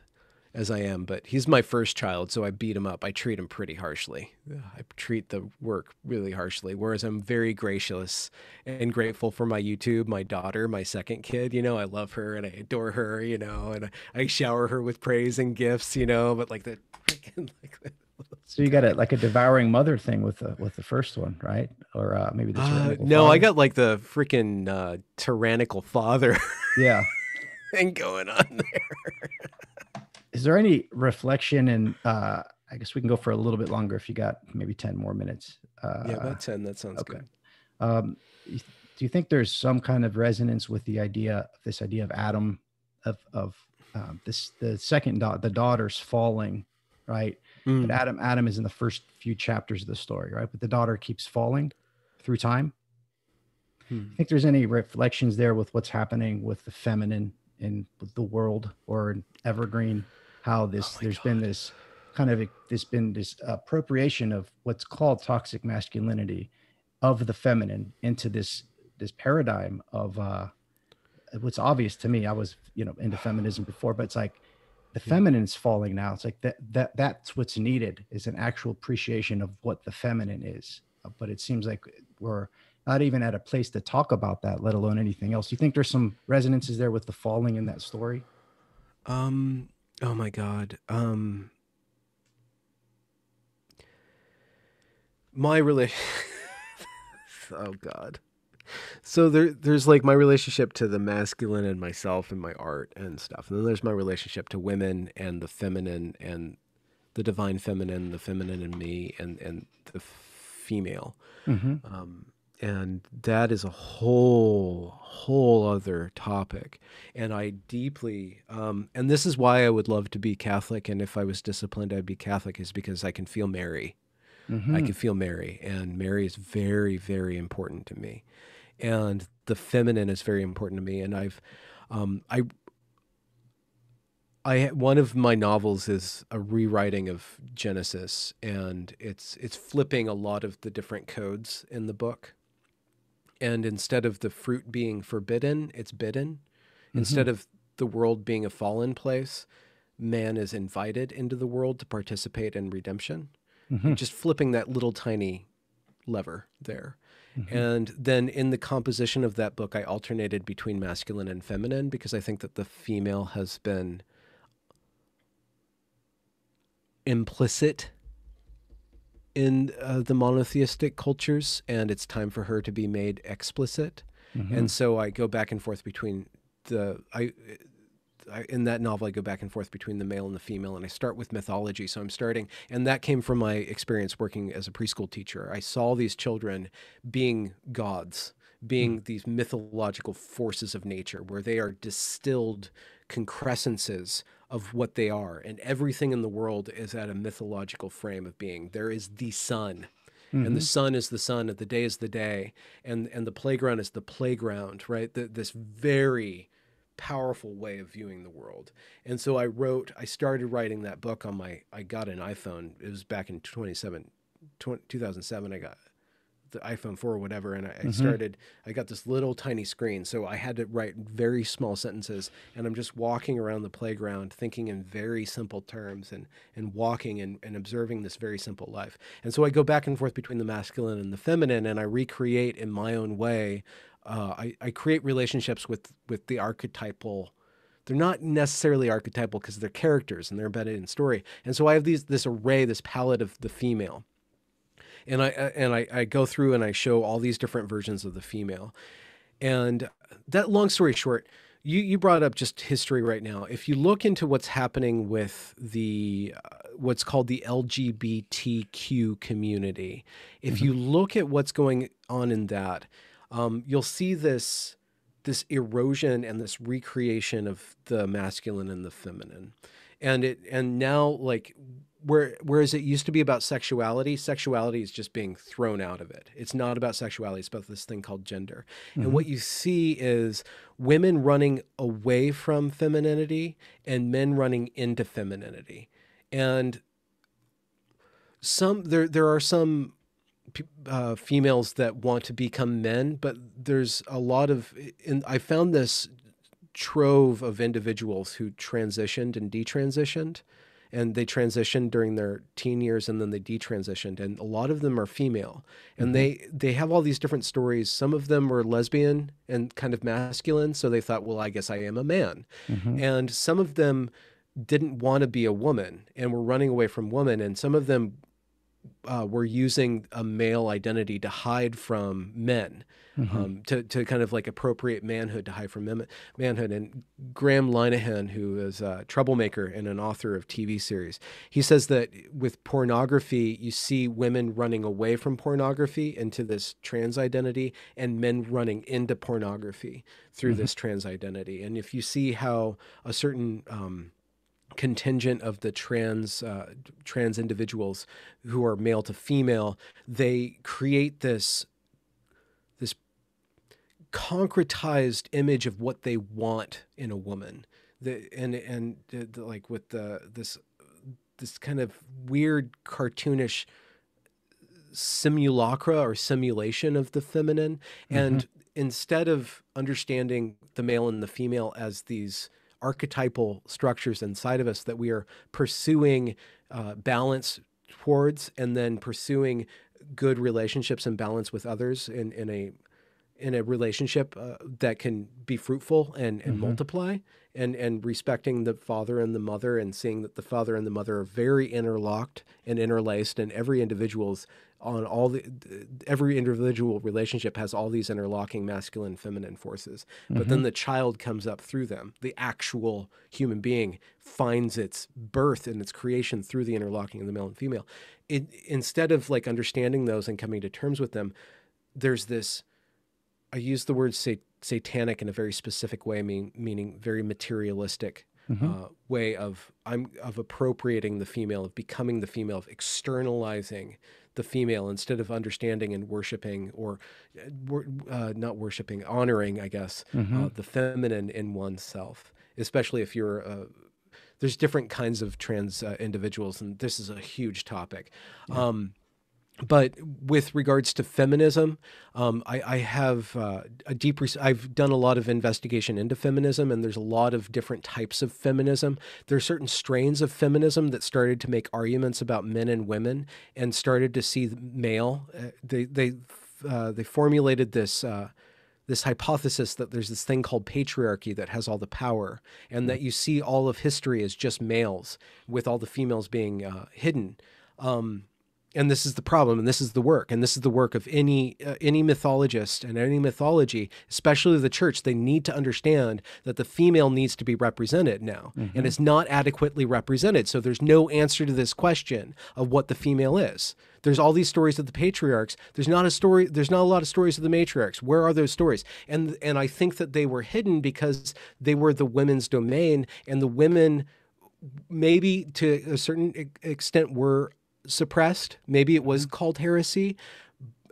as I am, but he's my first child, so I beat him up. I treat him pretty harshly. I treat the work really harshly, whereas I'm very gracious and grateful for my YouTube, my daughter, my second kid. You know, I love her and I adore her, you know, and I shower her with praise and gifts, you know, but like the freaking like that. So you got like a devouring mother thing with the first one, right? Or maybe the tyrannical no, father? I got like the freaking tyrannical father Yeah. thing going on there. Is there any reflection in, I guess we can go for a little bit longer if you got maybe 10 more minutes. Yeah, about 10. That sounds okay. good. Do you think there's some kind of resonance with this idea of Adam, the daughter's falling, right? But Adam is in the first few chapters of the story, right? But the daughter keeps falling through time. I think there's any reflections there with what's happening with the feminine in the world or in Evergreen, how there's been this appropriation of what's called toxic masculinity of the feminine into this paradigm of what's obvious to me. I was, you know, into feminism before, but it's like the feminine is falling now. It's like that's what's needed is an actual appreciation of what the feminine is. But it seems like we're not even at a place to talk about that, let alone anything else. You think there's some resonances there with the falling in that story? Oh my God. My relation. Oh God. So there's like my relationship to the masculine and myself and my art and stuff. And then there's my relationship to women and the feminine and the divine feminine, the feminine in me and the female. Mm-hmm. And that is a whole other topic. And I deeply, and this is why I would love to be Catholic. And if I was disciplined, I'd be Catholic, is because I can feel Mary. Mm-hmm. I can feel Mary, and Mary is very, very important to me. And the feminine is very important to me. And one of my novels is a rewriting of Genesis, and it's flipping a lot of the different codes in the book. And instead of the fruit being forbidden, it's bidden. Mm-hmm. Instead of the world being a fallen place, man is invited into the world to participate in redemption. Mm-hmm. Just flipping that little tiny lever there. Mm-hmm. And then in the composition of that book, I alternated between masculine and feminine because I think that the female has been implicit in the monotheistic cultures, and it's time for her to be made explicit. Mm-hmm. And so I go back and forth between the in that novel, I go back and forth between the male and the female, and I start with mythology. So I'm starting, and that came from my experience working as a preschool teacher. I saw these children being gods, being these mythological forces of nature, where they are distilled concrescences of what they are. And everything in the world is at a mythological frame of being. There is the sun. And the sun is the sun, and the day is the day, and the playground is the playground, right? This very powerful way of viewing the world. And so I started writing that book on I got an iPhone. It was back in 2007. I got the iPhone 4 or whatever. And I got this little tiny screen. So I had to write very small sentences, and I'm just walking around the playground, thinking in very simple terms and walking and observing this very simple life. And so I go back and forth between the masculine and the feminine, and I recreate in my own way. I create relationships with the archetypal. They're not necessarily archetypal because they're characters and they're embedded in story. And so I have this array, this palette of the female. And I go through and I show all these different versions of the female. And that, long story short, you brought up just history right now. If you look into what's happening with the what's called the LGBTQ community, if you look at what's going on in that, you'll see this erosion and this recreation of the masculine and the feminine. And now, like, whereas it used to be about sexuality is just being thrown out of it. It's not about sexuality. It's about this thing called gender. And what you see is women running away from femininity and men running into femininity. And there are some females that want to become men, but there's a lot of, and I found this trove of individuals who transitioned and detransitioned, and they transitioned during their teen years and then they detransitioned, and a lot of them are female, and they have all these different stories. Some of them were lesbian and kind of masculine, so they thought, well, I guess I am a man. And some of them didn't want to be a woman and were running away from women, and some of them were using a male identity to hide from men, to kind of like appropriate manhood to hide from manhood. And Graham Linehan, who is a troublemaker and an author of TV series, he says that with pornography, you see women running away from pornography into this trans identity, and men running into pornography through this trans identity. And if you see how a certain contingent of the trans individuals who are male to female, they create this concretized image of what they want in a woman, like with this kind of weird cartoonish simulacra or simulation of the feminine. And instead of understanding the male and the female as these archetypal structures inside of us that we are pursuing balance towards, and then pursuing good relationships and balance with others in a relationship that can be fruitful and multiply, and respecting the father and the mother, and seeing that the father and the mother are very interlocked and interlaced, and every individual relationship has all these interlocking masculine and feminine forces. But then the child comes up through them. The actual human being finds its birth and its creation through the interlocking of the male and female. Instead of like understanding those and coming to terms with them, there's this, I use the word satanic in a very specific way, meaning very materialistic way of appropriating the female, of becoming the female, of externalizing the female, instead of understanding and worshiping, or not worshiping, honoring, I guess, the feminine in oneself, especially if you're there's different kinds of trans individuals, and this is a huge topic. But with regards to feminism, I have I've done a lot of investigation into feminism, and there's a lot of different types of feminism. There are certain strains of feminism that started to make arguments about men and women, and started to see the male. They formulated this hypothesis that there's this thing called patriarchy that has all the power, and that you see all of history as just males, with all the females being hidden. And this is the problem, and this is the work, and this is the work of any mythologist and any mythology, especially the church. They need to understand that the female needs to be represented now, and it's not adequately represented. So there's no answer to this question of what the female is. There's all these stories of the patriarchs. There's not a lot of stories of the matriarchs. Where are those stories? And I think that they were hidden because they were the women's domain, and the women, maybe to a certain extent, were suppressed. Maybe it was called heresy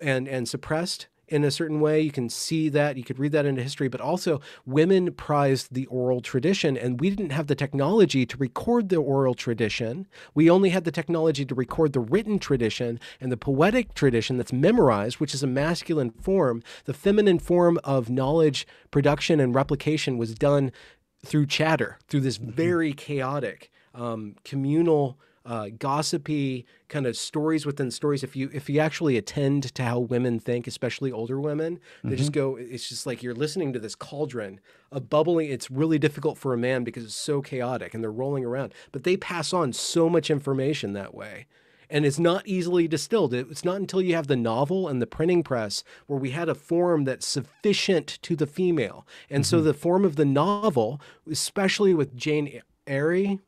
and suppressed in a certain way. You can see that, you could read that into history, but also women prized the oral tradition, and we didn't have the technology to record the oral tradition. We only had the technology to record the written tradition and the poetic tradition that's memorized, which is a masculine form. The feminine form of knowledge production and replication was done through chatter, through this very chaotic, communal, gossipy kind of stories within stories. If you actually attend to how women think, especially older women, they just go, it's just like you're listening to this cauldron of bubbling. It's really difficult for a man because it's so chaotic and they're rolling around, but they pass on so much information that way. And it's not easily distilled. It's not until you have the novel and the printing press where we had a form that's sufficient to the female. And so the form of the novel, especially with Jane Eyre,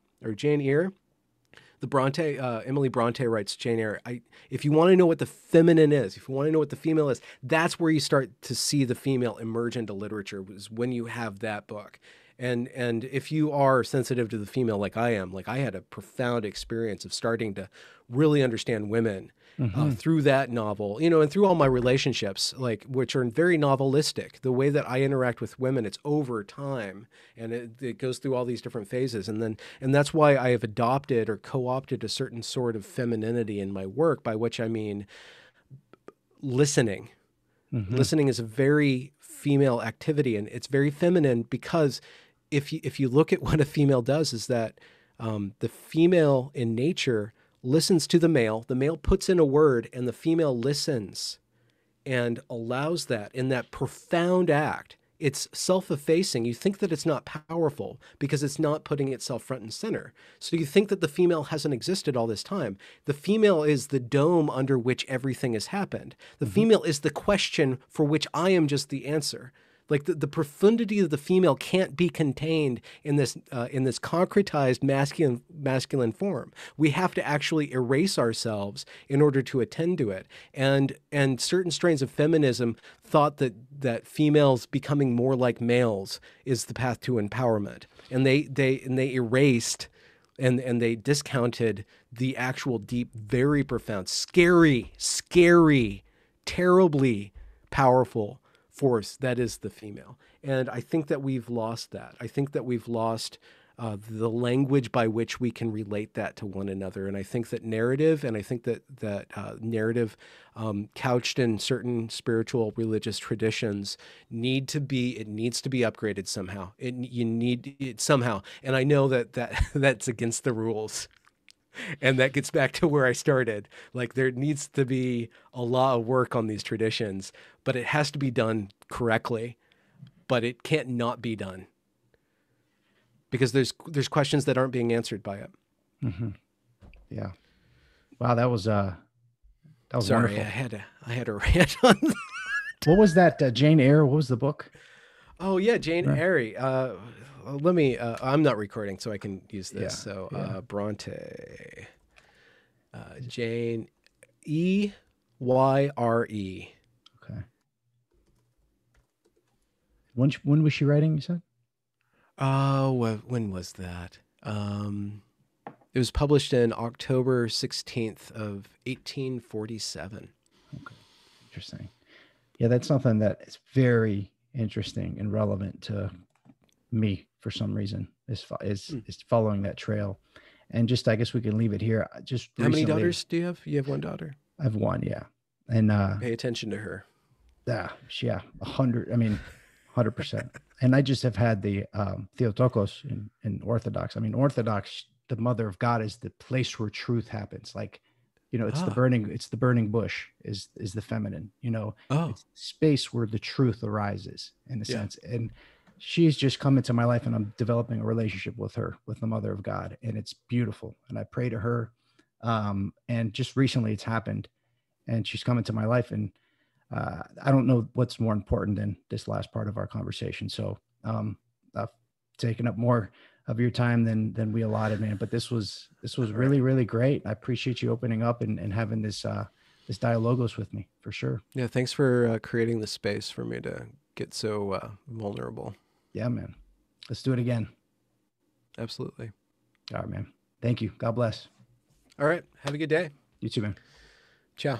the Bronte, Emily Bronte writes Jane Eyre. If you want to know what the feminine is, if you want to know what the female is, that's where you start to see the female emerge into literature, is when you have that book. And if you are sensitive to the female like I am, like I had a profound experience of starting to really understand women through that novel, and through all my relationships, like, which are very novelistic. The way that I interact with women, it's over time, and it goes through all these different phases. And that's why I have adopted or co-opted a certain sort of femininity in my work, by which I mean listening. Listening is a very female activity, and it's very feminine, because if you look at what a female does, is that the female in nature listens to the male puts in a word, and the female listens and allows that in that profound act. It's self-effacing. You think that it's not powerful because it's not putting itself front and center. So you think that the female hasn't existed all this time. The female is the dome under which everything has happened. The female is the question for which I am just the answer. Like the profundity of the female can't be contained in this concretized masculine form. We have to actually erase ourselves in order to attend to it. And certain strains of feminism thought that females becoming more like males is the path to empowerment. And they erased and they discounted the actual deep, very profound, scary, terribly powerful force that is the female. And I think that we've lost that. I think that we've lost the language by which we can relate that to one another. And I think that narrative, narrative couched in certain spiritual religious traditions needs to be upgraded somehow. You need it somehow. And I know that's against the rules. And that gets back to where I started. Like, there needs to be a lot of work on these traditions, but it has to be done correctly. But it can't not be done, because there's questions that aren't being answered by it. Yeah. Wow, that was Sorry, wonderful. I had a rant on that. What was that? Jane Eyre? What was the book? Oh yeah, Jane Eyre. Let me. I'm not recording, so I can use this. Yeah, So Bronte, Jane Eyre. Okay. When was she writing, you said? Oh, when was that? It was published in October 16th of 1847. Okay, interesting. Yeah, that's something that is very interesting and relevant to me for some reason, is following that trail. And just, I guess we can leave it here. Just How many daughters do you have? You have one daughter? I have one, yeah. And pay attention to her. Yeah, 100%. And I just have had the Theotokos in Orthodox. I mean, Orthodox, the mother of God is the place where truth happens. Like, it's the burning bush is the feminine, it's space where the truth arises, in a sense. And she's just come into my life, and I'm developing a relationship with her, with the mother of God. And it's beautiful. And I pray to her And just recently it's happened, and she's come into my life, and I don't know what's more important than this last part of our conversation. So I've taken up more of your time than we allotted, man. But this was really, really great. I appreciate you opening up and having this this dialogos with me, for sure. Yeah, thanks for creating the space for me to get so vulnerable. Yeah, man. Let's do it again. Absolutely. All right, man. Thank you. God bless. All right. Have a good day. You too, man. Ciao.